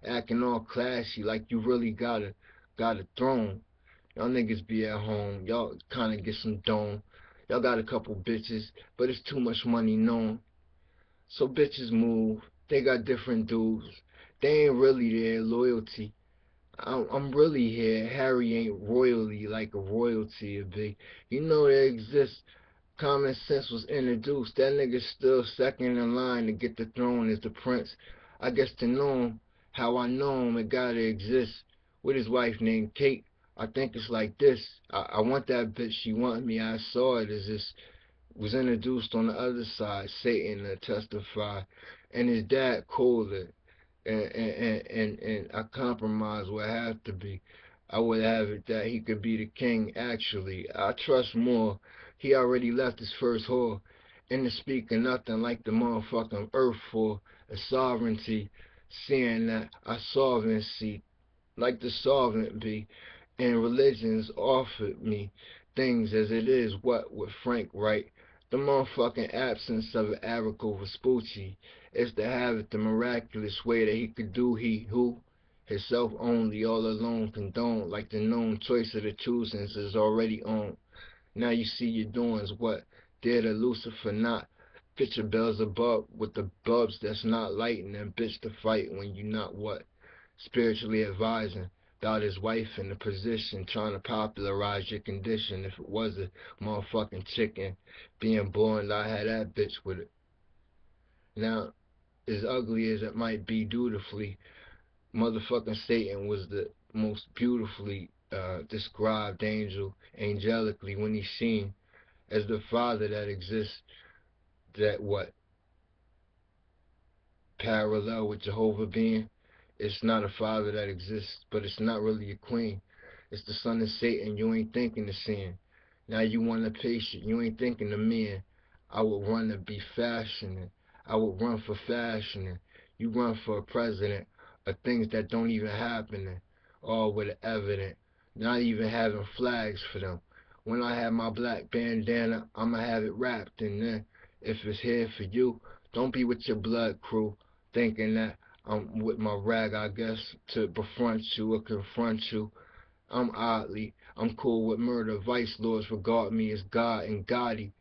acting all classy like you really got a throne. Y'all niggas be at home. Y'all kinda get some dome. Y'all got a couple bitches, but it's too much money known. So bitches move. They got different dudes. They ain't really there. Loyalty. I'm really here. Harry ain't royally like a royalty would be. You know there exists. Common sense was introduced. That nigga's still second in line to get the throne as the prince. I guess to know him, how I know him, it gotta exist. With his wife named Kate. I think it's like this. I want that bitch. She want me. I saw it as this was introduced on the other side. Satan to testify, and his dad called it and I compromise where I have to be. I would have it that he could be the king, actually. I trust more. He already left his first whore. And to speak of nothing like the motherfucking earth for a sovereignty, seeing that I sovereignty like the solvent be, and religions offered me things as it is what would Frank write. The motherfucking absence of an Erico Vespucci is to have it the miraculous way that he could do he who himself only all alone condone like the known choice of the choosings is already on. Now you see your doings what dare the Lucifer not picture bells above with the bulbs that's not lighting and bitch to fight when you not what spiritually advising about his wife in the position trying to popularize your condition. If it was a motherfucking chicken being born, I had that bitch with it. Now, as ugly as it might be dutifully, motherfucking Satan was the most beautifully described angel angelically when he's seen as the father that exists that what parallel with Jehovah being. It's not a father that exists, but it's not really a queen. It's the son of Satan. You ain't thinking of sin. Now you want a patient. You ain't thinking of men. I would run to be fashioning. I would run for fashioning. You run for a president of things that don't even happen. All with the evidence. Not even having flags for them. When I have my black bandana, I'ma have it wrapped. And then, if it's here for you, don't be with your blood crew thinking that I'm with my rag, I guess, to befront you or confront you. I'm cool with murder. Vice lords regard me as God and Gotti.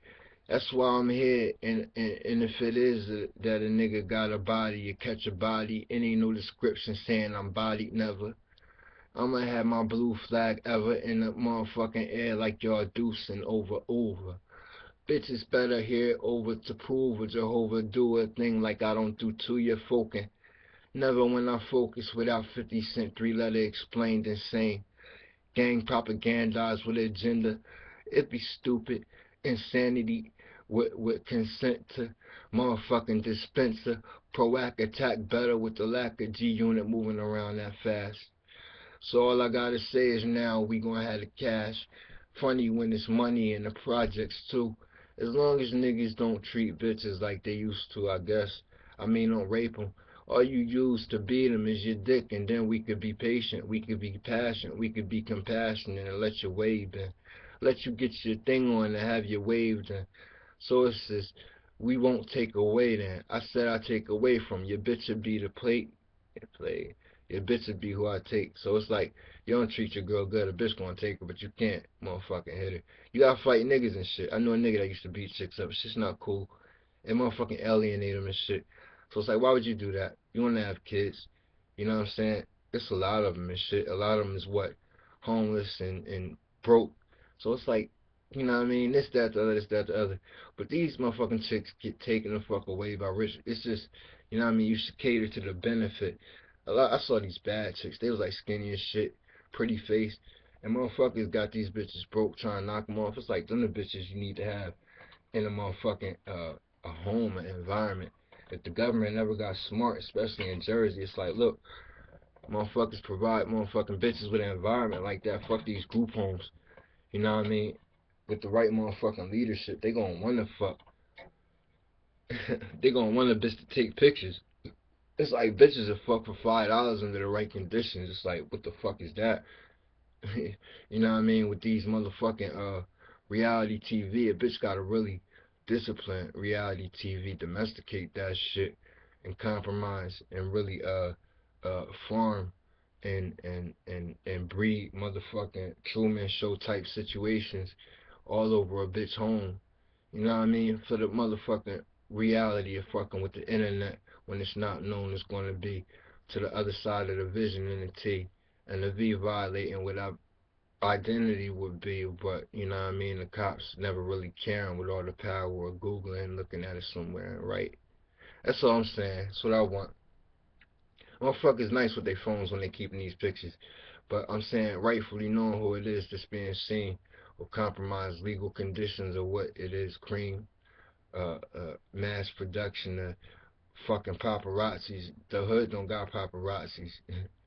That's why I'm here. And if it is that a nigga got a body, you catch a body. It ain't no description saying I'm bodied, never. I'ma have my blue flag ever in the motherfucking air like y'all deucing over. Bitches better hear over to prove a Jehovah do a thing like I don't do to your folkin'. Never when I focus without 50 Cent, 3 letter explained insane. Gang propagandized with agenda. It be stupid. Insanity with consent to motherfucking dispenser. Proact attack better with the lack of G unit moving around that fast. So all I gotta say is now we gonna have the cash. Funny when it's money in the projects too. As long as niggas don't treat bitches like they used to, I guess. I mean, don't rape 'em. All you use to beat 'em is your dick, and then we could be patient, we could be passionate, we could be compassionate and let you wave in. Let you get your thing on and have your waved in. So it's just, we won't take away then. I said I take away from your bitch would be the play. Your bitch would be who I take. So it's like, you don't treat your girl good, a bitch gonna take her, but you can't motherfucking hit her. You gotta fight niggas and shit. I know a nigga that used to beat chicks up. Shit's not cool. And motherfucking alienate them and shit. So it's like, why would you do that? You wanna have kids. You know what I'm saying? It's a lot of them and shit. A lot of them is what? Homeless and broke. So it's like, you know what I mean? This, that, the other, this, that, the other. But these motherfucking chicks get taken the fuck away by rich. It's just, you know what I mean? You should cater to the benefit. I saw these bad chicks. They was like skinny as shit, pretty face, and motherfuckers got these bitches broke trying to knock them off. It's like them the bitches you need to have in a motherfucking a home, an environment. If the government never got smart, especially in Jersey, it's like, look, motherfuckers provide motherfucking bitches with an environment like that. Fuck these group homes. You know what I mean? With the right motherfucking leadership, they gonna wanna fuck. They gonna want a bitch to take pictures. It's like bitches are fuck for $5 under the right conditions. It's like, what the fuck is that? You know what I mean? With these motherfucking reality TV, a bitch gotta really discipline reality TV, domesticate that shit, and compromise and really farm and breed motherfucking Truman Show type situations all over a bitch home. You know what I mean? For the motherfucking reality of fucking with the internet when it's not known it's going to be to the other side of the vision and the T and the V violating what our identity would be, but you know what I mean? The cops never really caring with all the power of Googling, looking at it somewhere, right? That's all I'm saying. That's what I want. Motherfuckers nice with their phones when they keeping these pictures, but I'm saying rightfully knowing who it is that's being seen or compromised legal conditions of what it is, cream, mass production of fucking paparazzis. The hood don't got paparazzis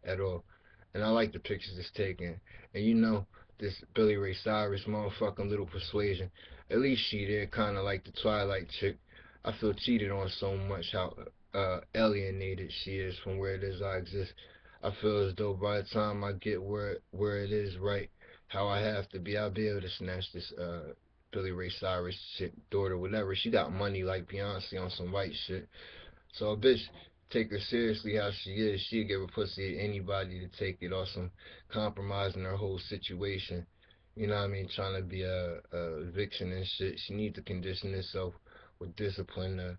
at all. And I like the pictures it's taken. And you know, this Billy Ray Cyrus motherfucking little persuasion. At least she there, kind of like the Twilight chick. I feel cheated on so much how alienated she is from where it is I exist. I feel as though by the time I get where it is right, how I have to be, I'll be able to snatch this Billy Ray Cyrus chick daughter, whatever. She got money like Beyonce on some white shit. So a bitch take her seriously how she is, she'll give a pussy to anybody to take it or some compromising her whole situation. You know what I mean? Trying to be a eviction and shit. She needs to condition herself with discipline to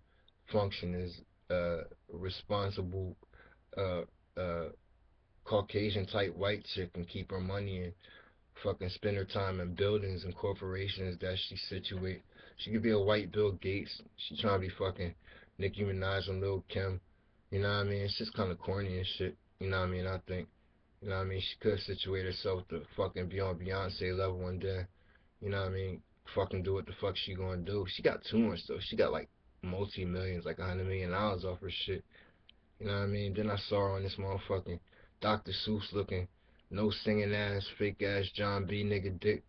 function as a responsible uh, uh, Caucasian type white chick and keep her money and fucking spend her time in buildings and corporations that she situate. She could be a white Bill Gates. She trying to be fucking Nicki Minaj and Lil Kim. You know what I mean? It's just kind of corny and shit. You know what I mean? I think. You know what I mean? She could situate herself to fucking be on Beyonce level one day. You know what I mean? Fucking do what the fuck she gonna do. She got too much though. She got like multi-millions, like $100 million off her shit. You know what I mean? Then I saw her on this motherfucking Dr. Seuss looking, no singing ass, fake ass John B. nigga dick.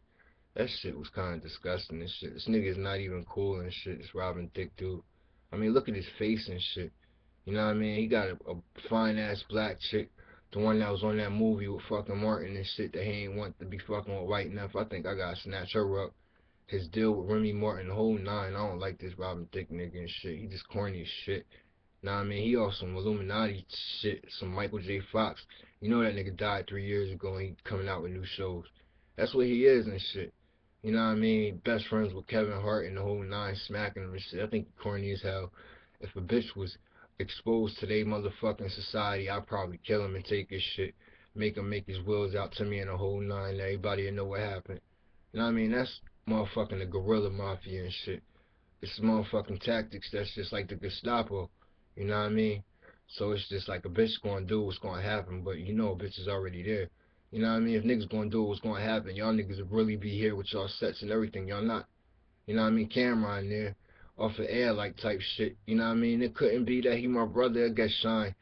That shit was kind of disgusting and shit. This nigga is not even cool and shit. This Robin Dick dude. I mean, look at his face and shit. You know what I mean? He got a fine ass black chick. The one that was on that movie with fucking Martin and shit that he ain't want to be fucking with white enough. I think I gotta snatch her up. His deal with Remy Martin, the whole nine. I don't like this Robin Dick nigga and shit. He just corny as shit. Nah, I mean, he on some Illuminati shit, some Michael J. Fox. You know that nigga died 3 years ago and he coming out with new shows. That's what he is and shit. You know what I mean? Best friends with Kevin Hart and the whole nine smacking him and shit. I think corny as hell. If a bitch was exposed to their motherfucking society, I'd probably kill him and take his shit. Make him make his wills out to me and the whole nine. Everybody will know what happened. You know what I mean? motherfucking the guerrilla mafia and shit. It's motherfucking tactics that's just like the Gestapo. You know what I mean? So it's just like a bitch gonna do what's gonna happen, but you know a bitch is already there. You know what I mean? If niggas gonna do what's gonna happen, y'all niggas would really be here with y'all sets and everything. Y'all not. You know what I mean? Camera in there, off the air like type shit. You know what I mean? It couldn't be that he my brother. I guess Shine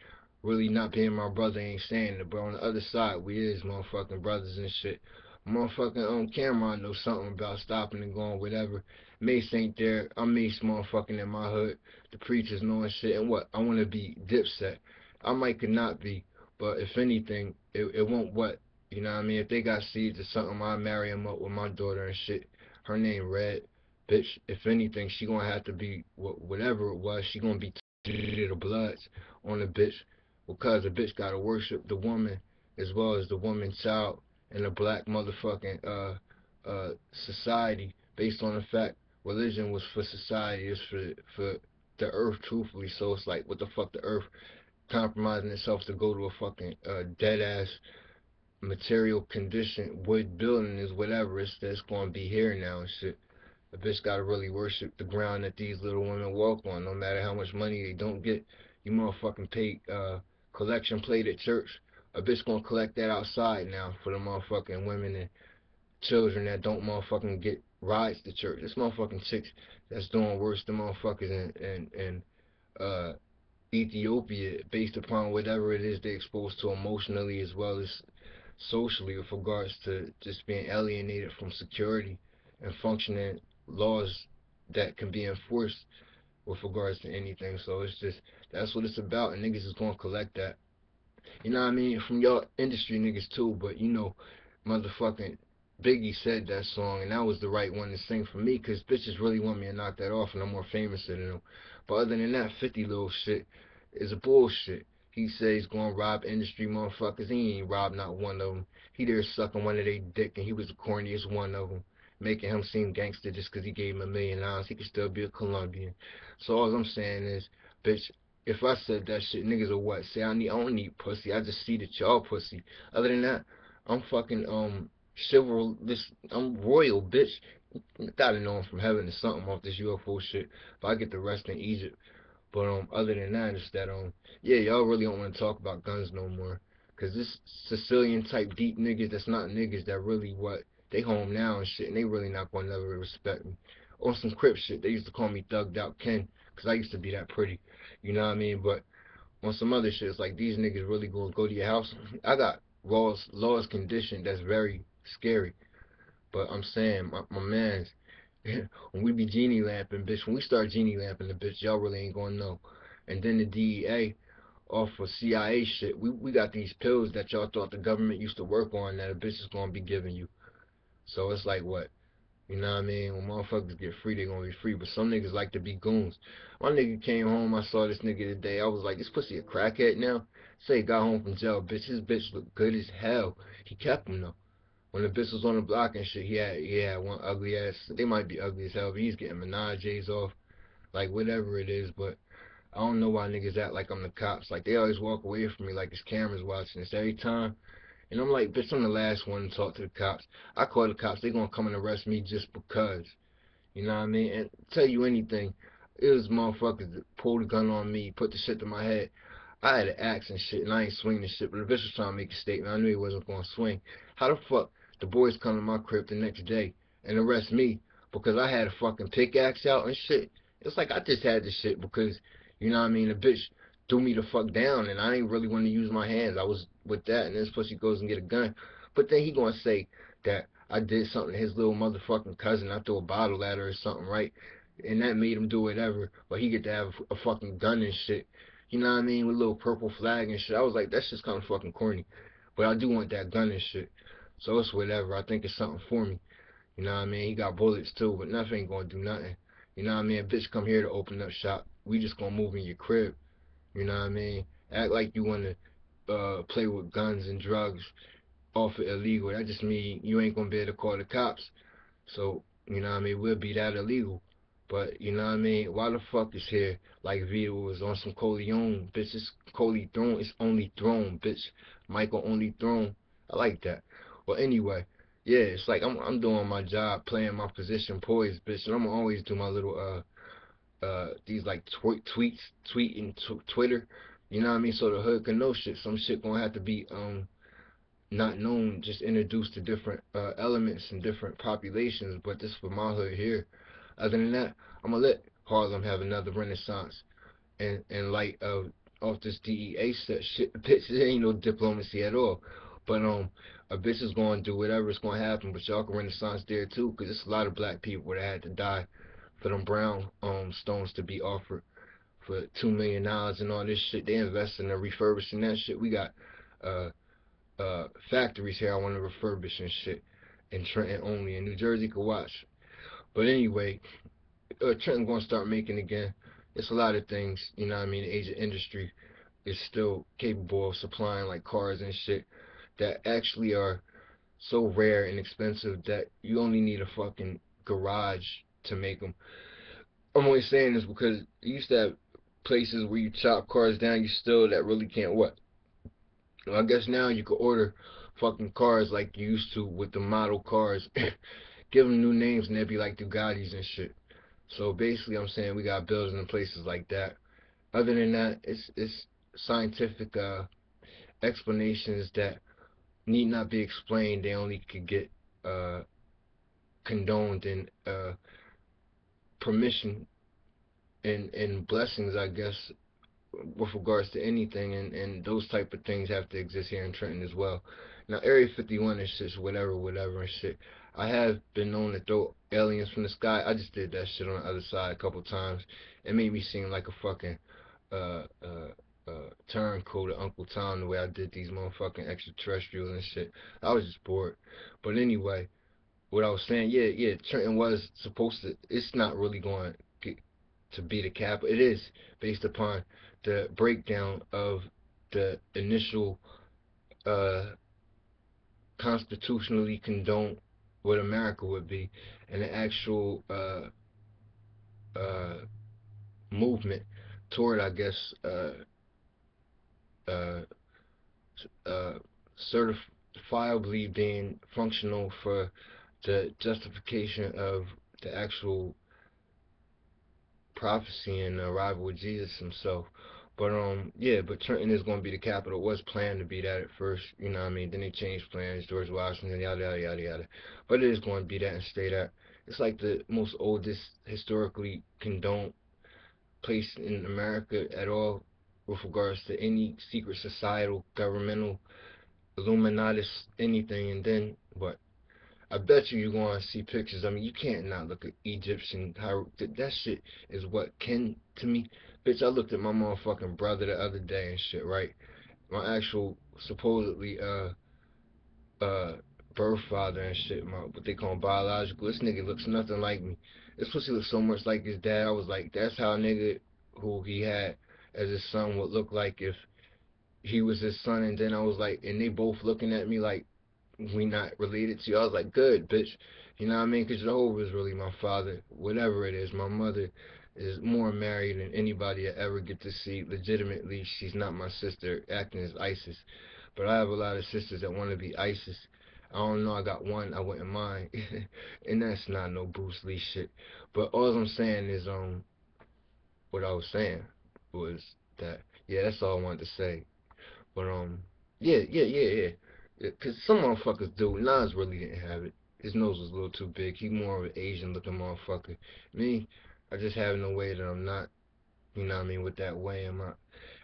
really not being my brother ain't saying it, but on the other side, we is motherfucking brothers and shit. Motherfucking Cameron know something about stopping and going whatever. Mace ain't there. I'm Mace motherfucking in my hood. The preachers knowing shit and what I wanna be Dipset. I might could not be, but if anything, it won't what. You know what I mean? If they got seeds or something, I'll marry him up with my daughter and shit. Her name Red. Bitch, if anything, she gonna have to be whatever it was. She gonna be the bloods on the bitch because the bitch gotta worship the woman as well as the woman child in a black motherfucking society based on the fact religion was for society, is for the earth truthfully. So it's like what the fuck, the earth compromising itself to go to a fucking dead ass material condition wood building is whatever it's that's gonna be here now and shit. A bitch gotta really worship the ground that these little women walk on, no matter how much money they don't get. You motherfucking pay collection plate at church. A bitch gonna collect that outside now for the motherfucking women and children that don't motherfucking get rides to church. This motherfucking chicks that's doing worse than motherfuckers in Ethiopia based upon whatever it is they're exposed to emotionally as well as socially with regards to just being alienated from security and functioning laws that can be enforced with regards to anything. So it's just that's what it's about, and niggas is gonna collect that. You know what I mean? From your industry niggas too, but you know, motherfucking Biggie said that song, and that was the right one to sing for me, cause bitches really want me to knock that off, and I'm more famous than them. But other than that, 50 little shit is a bullshit. He says he's gonna rob industry motherfuckers. He ain't robbed not one of them. He there sucking one of they dick, and he was the corniest one of them, making him seem gangster just cause he gave him $1 million. He could still be a Colombian. So all I'm saying is, bitch, if I said that shit, niggas will what? Say I don't need pussy. I just see that y'all pussy. Other than that, I'm fucking chivalrous. I'm royal, bitch. Gotta know I'm from heaven or something off this UFO shit. But I get the rest in Egypt. But other than that, it's that yeah, y'all really don't want to talk about guns no more. Cause this Sicilian type deep niggas, that's not niggas that really what they home now and shit, and they really not gonna never respect me. On some Crip shit, they used to call me Thugged Out Ken, cause I used to be that pretty. You know what I mean? But on some other shit, it's like these niggas really gonna go to your house. I got laws conditioned that's very scary. But I'm saying, my man's, when we be genie lamping, bitch, when we start genie lamping the bitch, y'all really ain't gonna know. And then the DEA, off of CIA shit, we got these pills that y'all thought the government used to work on that a bitch is gonna be giving you. So it's like what? You know what I mean? When motherfuckers get free, they gonna be free. But some niggas like to be goons. My nigga came home, I saw this nigga today. I was like, this pussy a crackhead now? Say he got home from jail, bitch. His bitch look good as hell. He kept him though. When the bitch was on the block and shit, he had one ugly ass. They might be ugly as hell, but he's getting menages off, like whatever it is. But I don't know why niggas act like I'm the cops. Like they always walk away from me like it's cameras watching us every time. And I'm like, bitch, I'm the last one to talk to the cops. I call the cops, they gonna come and arrest me just because. You know what I mean? And tell you anything, it was motherfuckers that pulled a gun on me, put the shit to my head. I had an axe and shit, and I ain't swinging the shit, but the bitch was trying to make a statement. I knew he wasn't going to swing. How the fuck the boys come to my crib the next day and arrest me because I had a fucking pickaxe out and shit? It's like I just had this shit because, you know what I mean, the bitch threw me the fuck down, and I ain't really want to use my hands. I was with that, and this pussy goes and get a gun. But then he gonna say that I did something to his little motherfucking cousin. I threw a bottle at her or something, right? And that made him do whatever. But he get to have a fucking gun and shit. You know what I mean? With a little purple flag and shit. I was like, that's just kind of fucking corny. But I do want that gun and shit. So it's whatever. I think it's something for me. You know what I mean? He got bullets too, but nothing ain't gonna do nothing. You know what I mean? A bitch come here to open up shop. We just gonna move in your crib. You know what I mean? Act like you wanna play with guns and drugs off of illegal. That just mean you ain't gonna be able to call the cops. So, you know what I mean, we'll be that illegal. But, you know what I mean, why the fuck is here like Vito was on some Coleon, bitch, it's Throne, it's only Throne, bitch. Michael only Throne. I like that. Well, anyway, Yeah, it's like I'm doing my job, playing my position poised, bitch, and I'm gonna always do my little these like tweeting Twitter, you know what I mean? So the hood can know shit. Some shit gonna have to be not known, just introduced to different elements and different populations. But this for my hood here. Other than that, I'm gonna let Harlem have another renaissance in light of off this DEA shit. Bitch, there ain't no diplomacy at all. But a bitch is gonna do whatever is gonna happen. But y'all can renaissance there too, 'cause there's a lot of black people that had to die for them brown stones to be offered for $2 million and all this shit. They invest in refurbishing that shit. We got uh factories here I want to refurbish and shit in Trenton only. In New Jersey could watch. But anyway, Trenton gonna start making again. It's a lot of things, you know what I mean? The Asian industry is still capable of supplying like cars and shit that actually are so rare and expensive that you only need a fucking garage to make them. I'm only saying this because you used to have places where you chop cars down, you still that really can't what? Well, I guess now you could order fucking cars like you used to with the model cars, give them new names and they'd be like Ducatis and shit. So basically, I'm saying we got buildings in places like that. Other than that, it's scientific explanations that need not be explained. They only could get uh, condoned and permission and blessings, I guess, with regards to anything, and those type of things have to exist here in Trenton as well. Now, Area 51 is just whatever, whatever and shit. I have been known to throw aliens from the sky. I just did that shit on the other side a couple times. It made me seem like a fucking uh, uh, turncoat to Uncle Tom the way I did these motherfucking extraterrestrials and shit. I was just bored. But anyway, what I was saying, yeah, yeah, Trenton was supposed to. It's not really going to be the capital. It is based upon the breakdown of the initial uh, constitutionally condoned what America would be, and the actual uh, movement toward, I guess, uh, uh, certifiably being functional for the justification of the actual prophecy and the arrival of Jesus himself. But yeah, but Trenton is going to be the capital. It was planned to be that at first, you know what I mean? Then they changed plans, George Washington, yada yada yada yada. But it is going to be that and stay that. It's like the most oldest historically condoned place in America at all with regards to any secret societal, governmental, Illuminatus, anything. And then what? I bet you're going to see pictures. I mean, you can't not look at Egyptian hieroglyphs. That shit is what kin to me. Bitch, I looked at my motherfucking brother the other day and shit, right? My actual supposedly uh birth father and shit, my what they call biological. This nigga looks nothing like me. This pussy looks so much like his dad. I was like, that's how a nigga who he had as his son would look like if he was his son. And then I was like, and they both looking at me like, we not related to you. I was like, good, bitch. You know what I mean? Because Jehovah is really my father. Whatever it is, my mother is more married than anybody I ever get to see. Legitimately, she's not my sister acting as ISIS. But I have a lot of sisters that want to be ISIS. I don't know, I got one I wouldn't mind. And that's not no Bruce Lee shit. But all I'm saying is, what I was saying was that, yeah, that's all I wanted to say. But yeah, yeah, yeah, yeah. Cause some motherfuckers do. Nas really didn't have it. His nose was a little too big. He more of an Asian looking motherfucker. Me, I just have no way that I'm not. You know what I mean? With that way, and my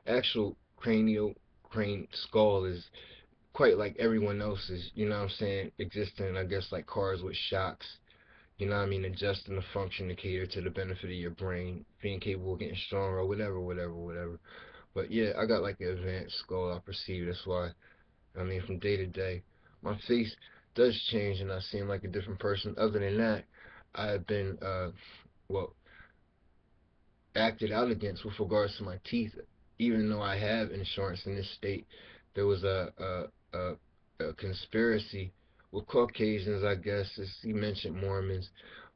actual crane skull is quite like everyone else's. You know what I'm saying? Existing, I guess, like cars with shocks. You know what I mean? Adjusting the function to cater to the benefit of your brain, being capable of getting stronger, or whatever, whatever, whatever. But yeah, I got like an advanced skull. I perceive. That's why. I mean, from day to day, my face does change and I seem like a different person. Other than that, I have been, well, acted out against with regards to my teeth. Even though I have insurance in this state, there was a conspiracy with Caucasians, I guess, as he mentioned Mormons,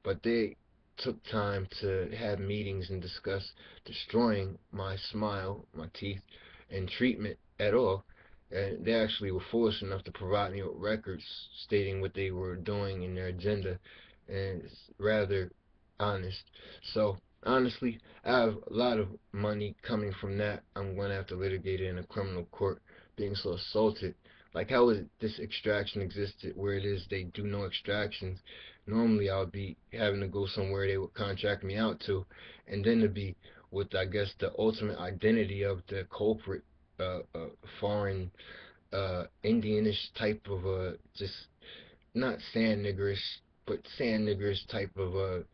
but they took time to have meetings and discuss destroying my smile, my teeth, and treatment at all. And they actually were foolish enough to provide me with records stating what they were doing in their agenda, and it's rather honest. So honestly, I have a lot of money coming from that. I'm going to have to litigate it in a criminal court, being so assaulted. Like, how is it this extraction existed where it is they do no extractions? Normally, I would be having to go somewhere they would contract me out to, and then to be with, I guess, the ultimate identity of the culprit, foreign, Indianish type of just not sand niggerish, but sand niggerish type of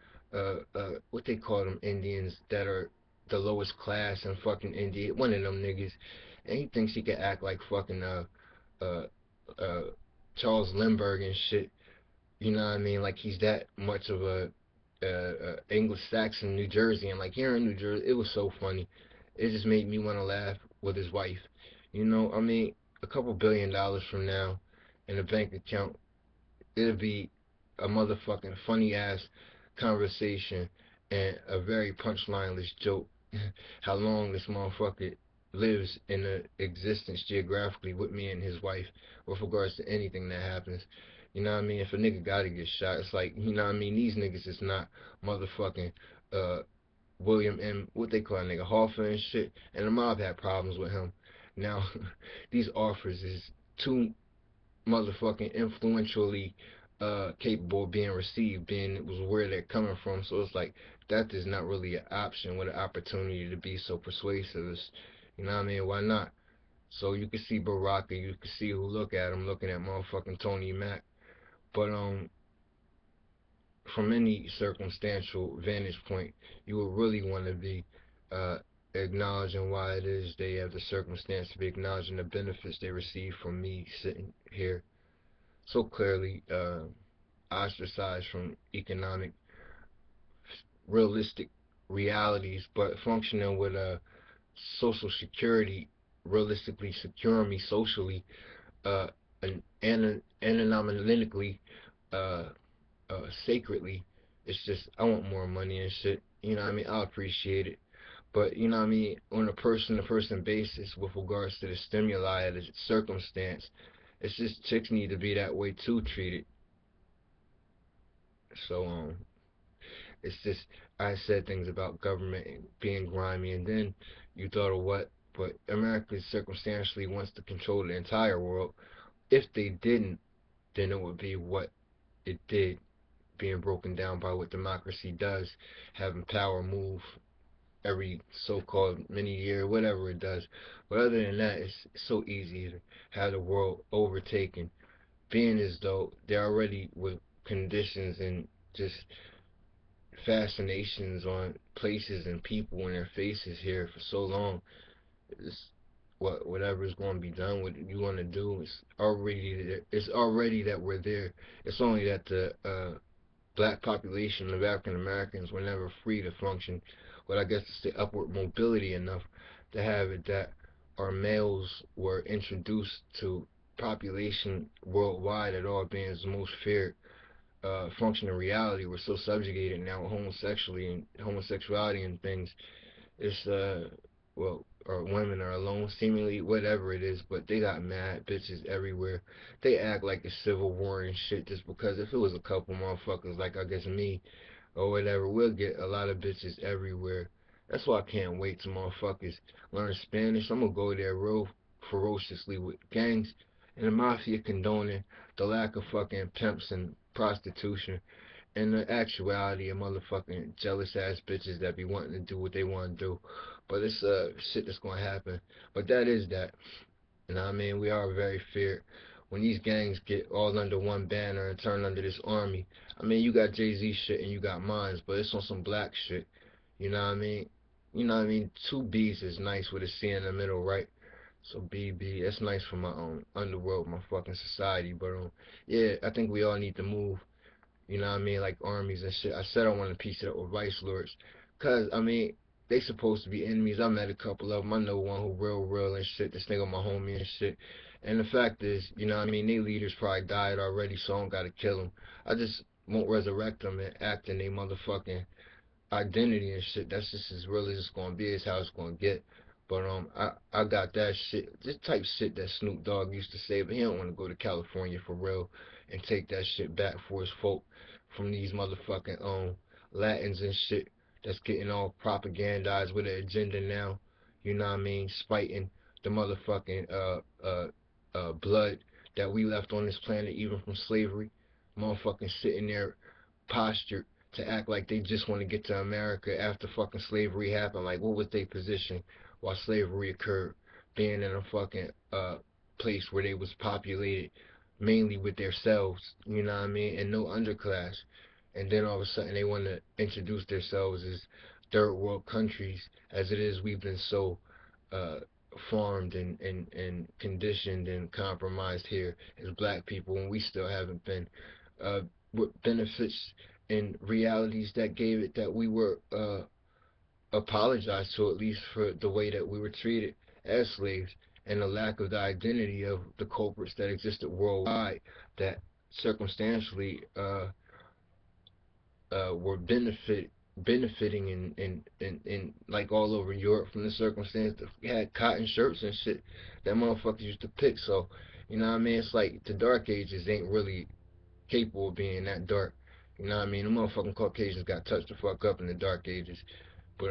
what they call them Indians that are the lowest class in fucking India. One of them niggas, and he thinks he can act like fucking uh uh Charles Lindbergh and shit. You know what I mean? Like he's that much of a Anglo-Saxon New Jersey, and like here in New Jersey, it was so funny. It just made me want to laugh with his wife. You know, I mean, a couple $1 billion from now in a bank account, it'll be a motherfucking funny ass conversation and a very punchlineless joke. How long this motherfucker lives in a existence geographically with me and his wife with regards to anything that happens. You know what I mean? If a nigga gotta get shot, it's like, you know what I mean? These niggas is not motherfucking uh William M. What they call a nigga Hoffa and shit. And the mob had problems with him. Now, these offers is too motherfucking influentially capable of being received, being it was where they're coming from. So it's like that is not really an option with an opportunity to be so persuasive. You know what I mean? Why not? So you can see Baraka, you can see who look at him looking at motherfucking Tony Mac. But from any circumstantial vantage point, you would really want to be uh acknowledging why it is they have the circumstance to be acknowledging the benefits they receive from me sitting here so clearly ostracized from economic, realistic realities, but functioning with a social security, realistically securing me socially, uh, and anonymically, uh, sacredly. It's just I want more money and shit. You know what I mean? I appreciate it. But you know what I mean, on a person to person basis with regards to the stimuli of the circumstance, it's just chicks need to be that way too treated. So it's just I said things about government being grimy, and then you thought of what? But America circumstantially wants to control the entire world. If they didn't, then it would be what it did, being broken down by what democracy does, having power move every so-called mini year, whatever it does. But other than that, it's so easy to have the world overtaken, being as though they're already with conditions and just fascinations on places and people and their faces here for so long. It's whatever is going to be done, what you want to do, it's already that we're there. It's only that the black population of African Americans were never free to function, but I guess it's the upward mobility enough to have it that our males were introduced to population worldwide at all being the most feared functioning reality. We're so subjugated now with homosexuality and things. It's well, or women are alone seemingly, whatever it is, but they got mad bitches everywhere. They act like it's civil war and shit just because if it was a couple motherfuckers like I guess me or whatever, we'll get a lot of bitches everywhere. That's why I can't wait till motherfuckers learn Spanish. I'm gonna go there real ferociously with gangs and the mafia condoning the lack of fucking pimps and prostitution and the actuality of motherfucking jealous ass bitches that be wanting to do what they want to do. But it's shit that's gonna happen. But that is that. You know what I mean? We are very feared. When these gangs get all under one banner and turn under this army, I mean, you got Jay-Z shit and you got mines, but it's on some black shit. You know what I mean? You know what I mean? Two B's is nice with a C in the middle, right? So BB, that's nice for my own underworld, my fucking society. But yeah, I think we all need to move. You know what I mean? Like armies and shit. I said I want to piece it up with vice lords. Cause, I mean, they supposed to be enemies. I met a couple of them. I know one who real and shit. This nigga my homie and shit. And the fact is, you know what I mean? They leaders probably died already, so I don't gotta kill them. I just won't resurrect them and act in their motherfucking identity and shit. That's just as real as it's gonna be. It's how it's gonna get. But I got that shit, this type shit that Snoop Dogg used to say, but he don't want to go to California for real and take that shit back for his folk from these motherfucking Latins and shit that's getting all propagandized with an agenda now. You know what I mean? Spiting the motherfucking blood that we left on this planet, even from slavery. Motherfucking sitting there postured to act like they just want to get to America after fucking slavery happened. Like, what was their position while slavery occurred? Being in a fucking place where they was populated mainly with themselves, you know what I mean, and no underclass. And then all of a sudden they want to introduce themselves as third world countries, as it is we've been so uh, farmed and conditioned and compromised here as black people, and we still haven't been. What benefits and realities that gave it that we were apologized to, at least for the way that we were treated as slaves, and the lack of the identity of the culprits that existed worldwide that circumstantially were benefiting in like all over Europe from the circumstance that we had cotton shirts and shit that motherfuckers used to pick. So, you know what I mean? It's like the dark ages ain't really capable of being that dark. You know what I mean? The motherfucking Caucasians got touched the fuck up in the dark ages. But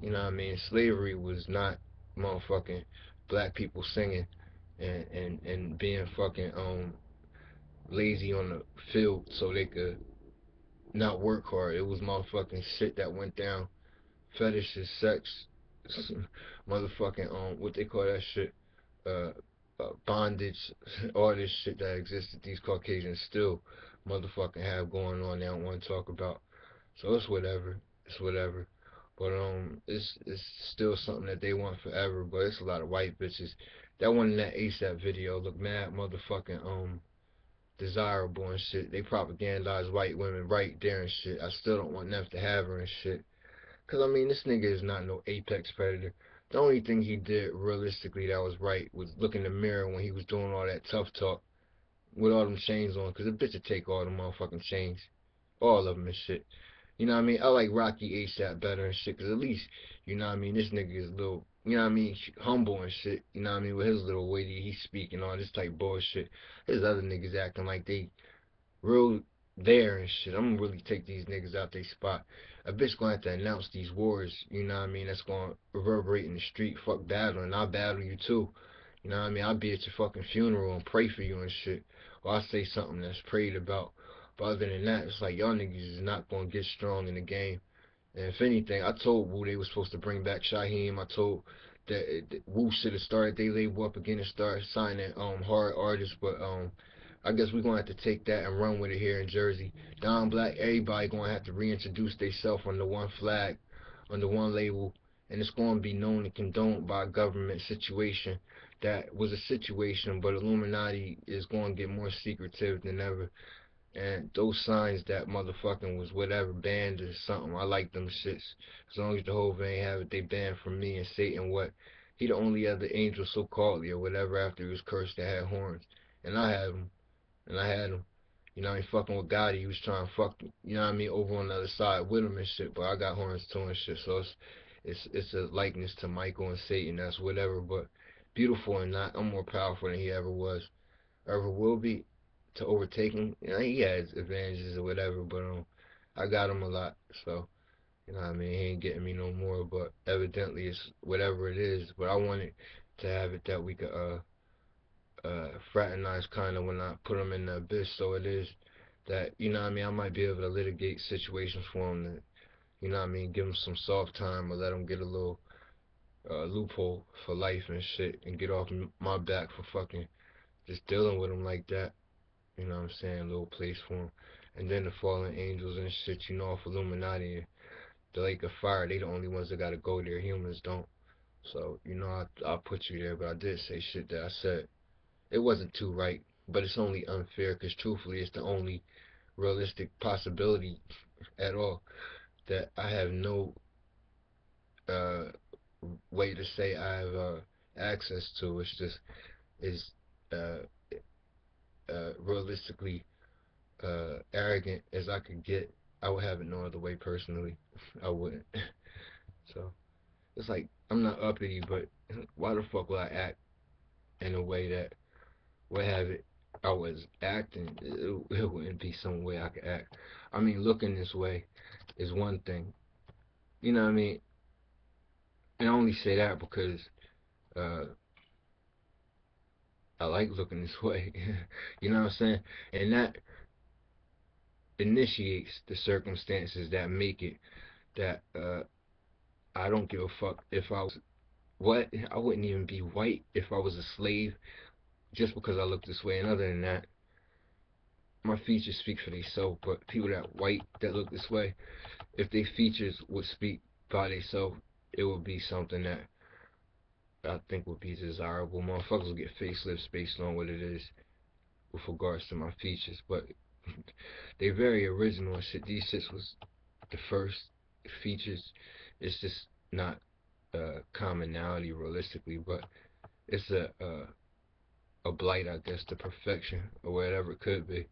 you know what I mean? Slavery was not motherfucking black people singing and being fucking lazy on the field so they could not work hard. It was motherfucking shit that went down. Fetishes, sex, motherfucking what they call that shit? Uh, bondage, all this shit that existed. These Caucasians still motherfucking have going on. They don't want to talk about. So it's whatever. It's whatever. But it's still something that they want forever. But it's a lot of white bitches. That one in that ASAP video look mad motherfucking desirable and shit. They propagandize white women right there and shit. I still don't want them to have her and shit. Cause I mean this nigga is not no apex predator. The only thing he did realistically that was right was look in the mirror when he was doing all that tough talk with all them chains on. Cause a bitch would take all the motherfucking chains, all of them and shit. You know what I mean? I like Rocky ASAP better and shit, cause at least, you know what I mean, this nigga is a little, you know what I mean, humble and shit. You know what I mean? With his little way that he's speaking all this type bullshit. His other niggas acting like they real there and shit. I'm gonna really take these niggas out they spot. A bitch gonna have to announce these wars, you know what I mean, that's gonna reverberate in the street. Fuck battling. I'll battle you too. You know what I mean? I'll be at your fucking funeral and pray for you and shit. Or I'll say something that's prayed about. But other than that, it's like y'all niggas is not gonna get strong in the game. And if anything, I told Wu they was supposed to bring back Shaheem. I told that Wu should have started they label up again and start signing hard artists, but I guess we're gonna have to take that and run with it here in Jersey. Don Black, everybody gonna have to reintroduce themselves under one flag, under one label, and it's gonna be known and condoned by a government situation that was a situation, but Illuminati is gonna get more secretive than ever. And those signs that motherfucking was whatever banned or something, I like them shits. As long as the whole ain't have it, they banned from me and Satan what? He the only other angel so called or whatever after he was cursed that had horns. And I had them. And I had him. You know, I ain't fucking with God. He was trying to fuck, you know what I mean, over on the other side with him and shit. But I got horns too and shit. So it's a likeness to Michael and Satan. That's whatever. But beautiful or not, I'm more powerful than he ever was, ever will be, to overtake him. You know, he has advantages or whatever. But I got him a lot. So you know what I mean, he ain't getting me no more. But evidently it's whatever it is. But I wanted to have it that we could fraternize kind of when I put them in the abyss. So it is that, you know what I mean, I might be able to litigate situations for them to, you know what I mean, give them some soft time or let them get a little loophole for life and shit and get off my back for fucking just dealing with them like that. You know what I'm saying? A little place for them. And then the fallen angels and shit, you know, off Illuminati, the lake of fire, they the only ones that gotta go there. Humans don't. So, you know, I'll put you there, but I did say shit that I said. It wasn't too right, but it's only unfair because truthfully, it's the only realistic possibility at all that I have no uh, way to say I have access to. It's just is uh, realistically arrogant as I could get. I would have it no other way personally. I wouldn't. So it's like I'm not uppity, but why the fuck would I act in a way that would have it? I was acting. It wouldn't be some way I could act. I mean, looking this way is one thing. You know what I mean? And I only say that because uh, I like looking this way. You know what I'm saying? And that initiates the circumstances that make it that I don't give a fuck if I was what I wouldn't even be white if I was a slave just because I look this way. And other than that, my features speak for themselves. But people that white that look this way, if their features would speak by themselves, it would be something that I think would be desirable. Motherfuckers will get facelifts based on what it is with regards to my features, but they very original and shit. These shits was the first features. It's just not commonality realistically, but it's a blight, I guess, to perfection or whatever it could be.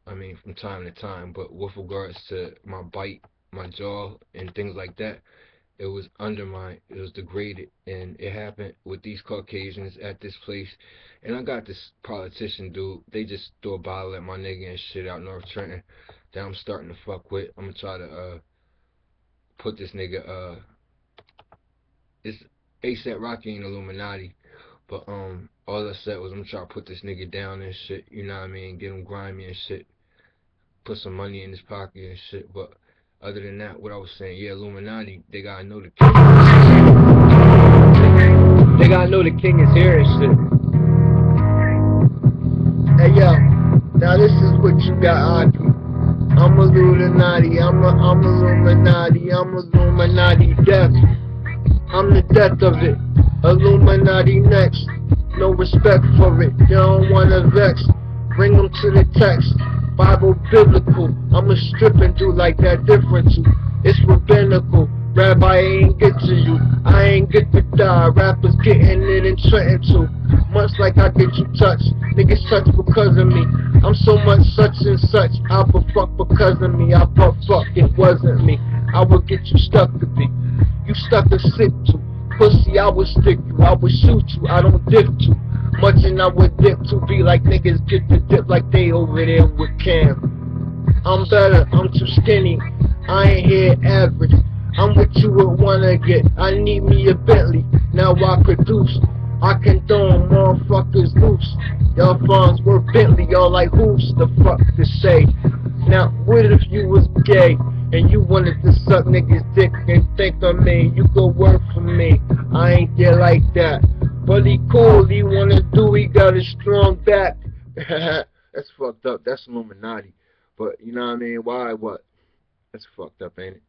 I mean, from time to time, but with regards to my bite, my jaw, and things like that, it was degraded, and it happened with these Caucasians at this place. And I got this politician dude, they just threw a bottle at my nigga and shit out North Trenton that I'm starting to fuck with. I'm gonna try to put this nigga it's ASAP Rocky and Illuminati, but all I said was I'm gonna try to put this nigga down and shit, you know what I mean, get him grimy and shit, put some money in his pocket and shit. But other than that, what I was saying, yeah, Illuminati, they gotta know the king. They gotta know the king is here and shit. Hey yo, now this is what you got, Aki. I'm Illuminati, I'm Illuminati, I'm Illuminati death. I'm the death of it. Illuminati next. No respect for it. You don't wanna vex. Bring them to the text. Bible biblical. I'ma strip and do like that different too. It's rabbinical. Rabbi ain't get to you. I ain't get to die. Rappers getting it in Trenton too. Much like I get you touched. Niggas touch because of me. I'm so much such and such. I but fuck because of me. I but fuck it wasn't me. I would get you stuck to be. You stuck a sick to. Pussy, I would stick you. I would shoot you. I don't dip to. Much and I would dip to be like niggas get the dip like they over there with Cam. I'm better. I'm too skinny. I ain't here average. I'm what you would wanna get. I need me a Bentley. Now I produce. I can throw them motherfuckers loose. Y'all funds were Bentley. Y'all like who's the fuck to say? Now what if you was gay and you wanted to suck niggas dick and think of me? You could work for me. I ain't there like that. But he cool. He wanna do. He got a strong back. That's fucked up. That's Illuminati. But you know what I mean? Why? What? That's fucked up, ain't it?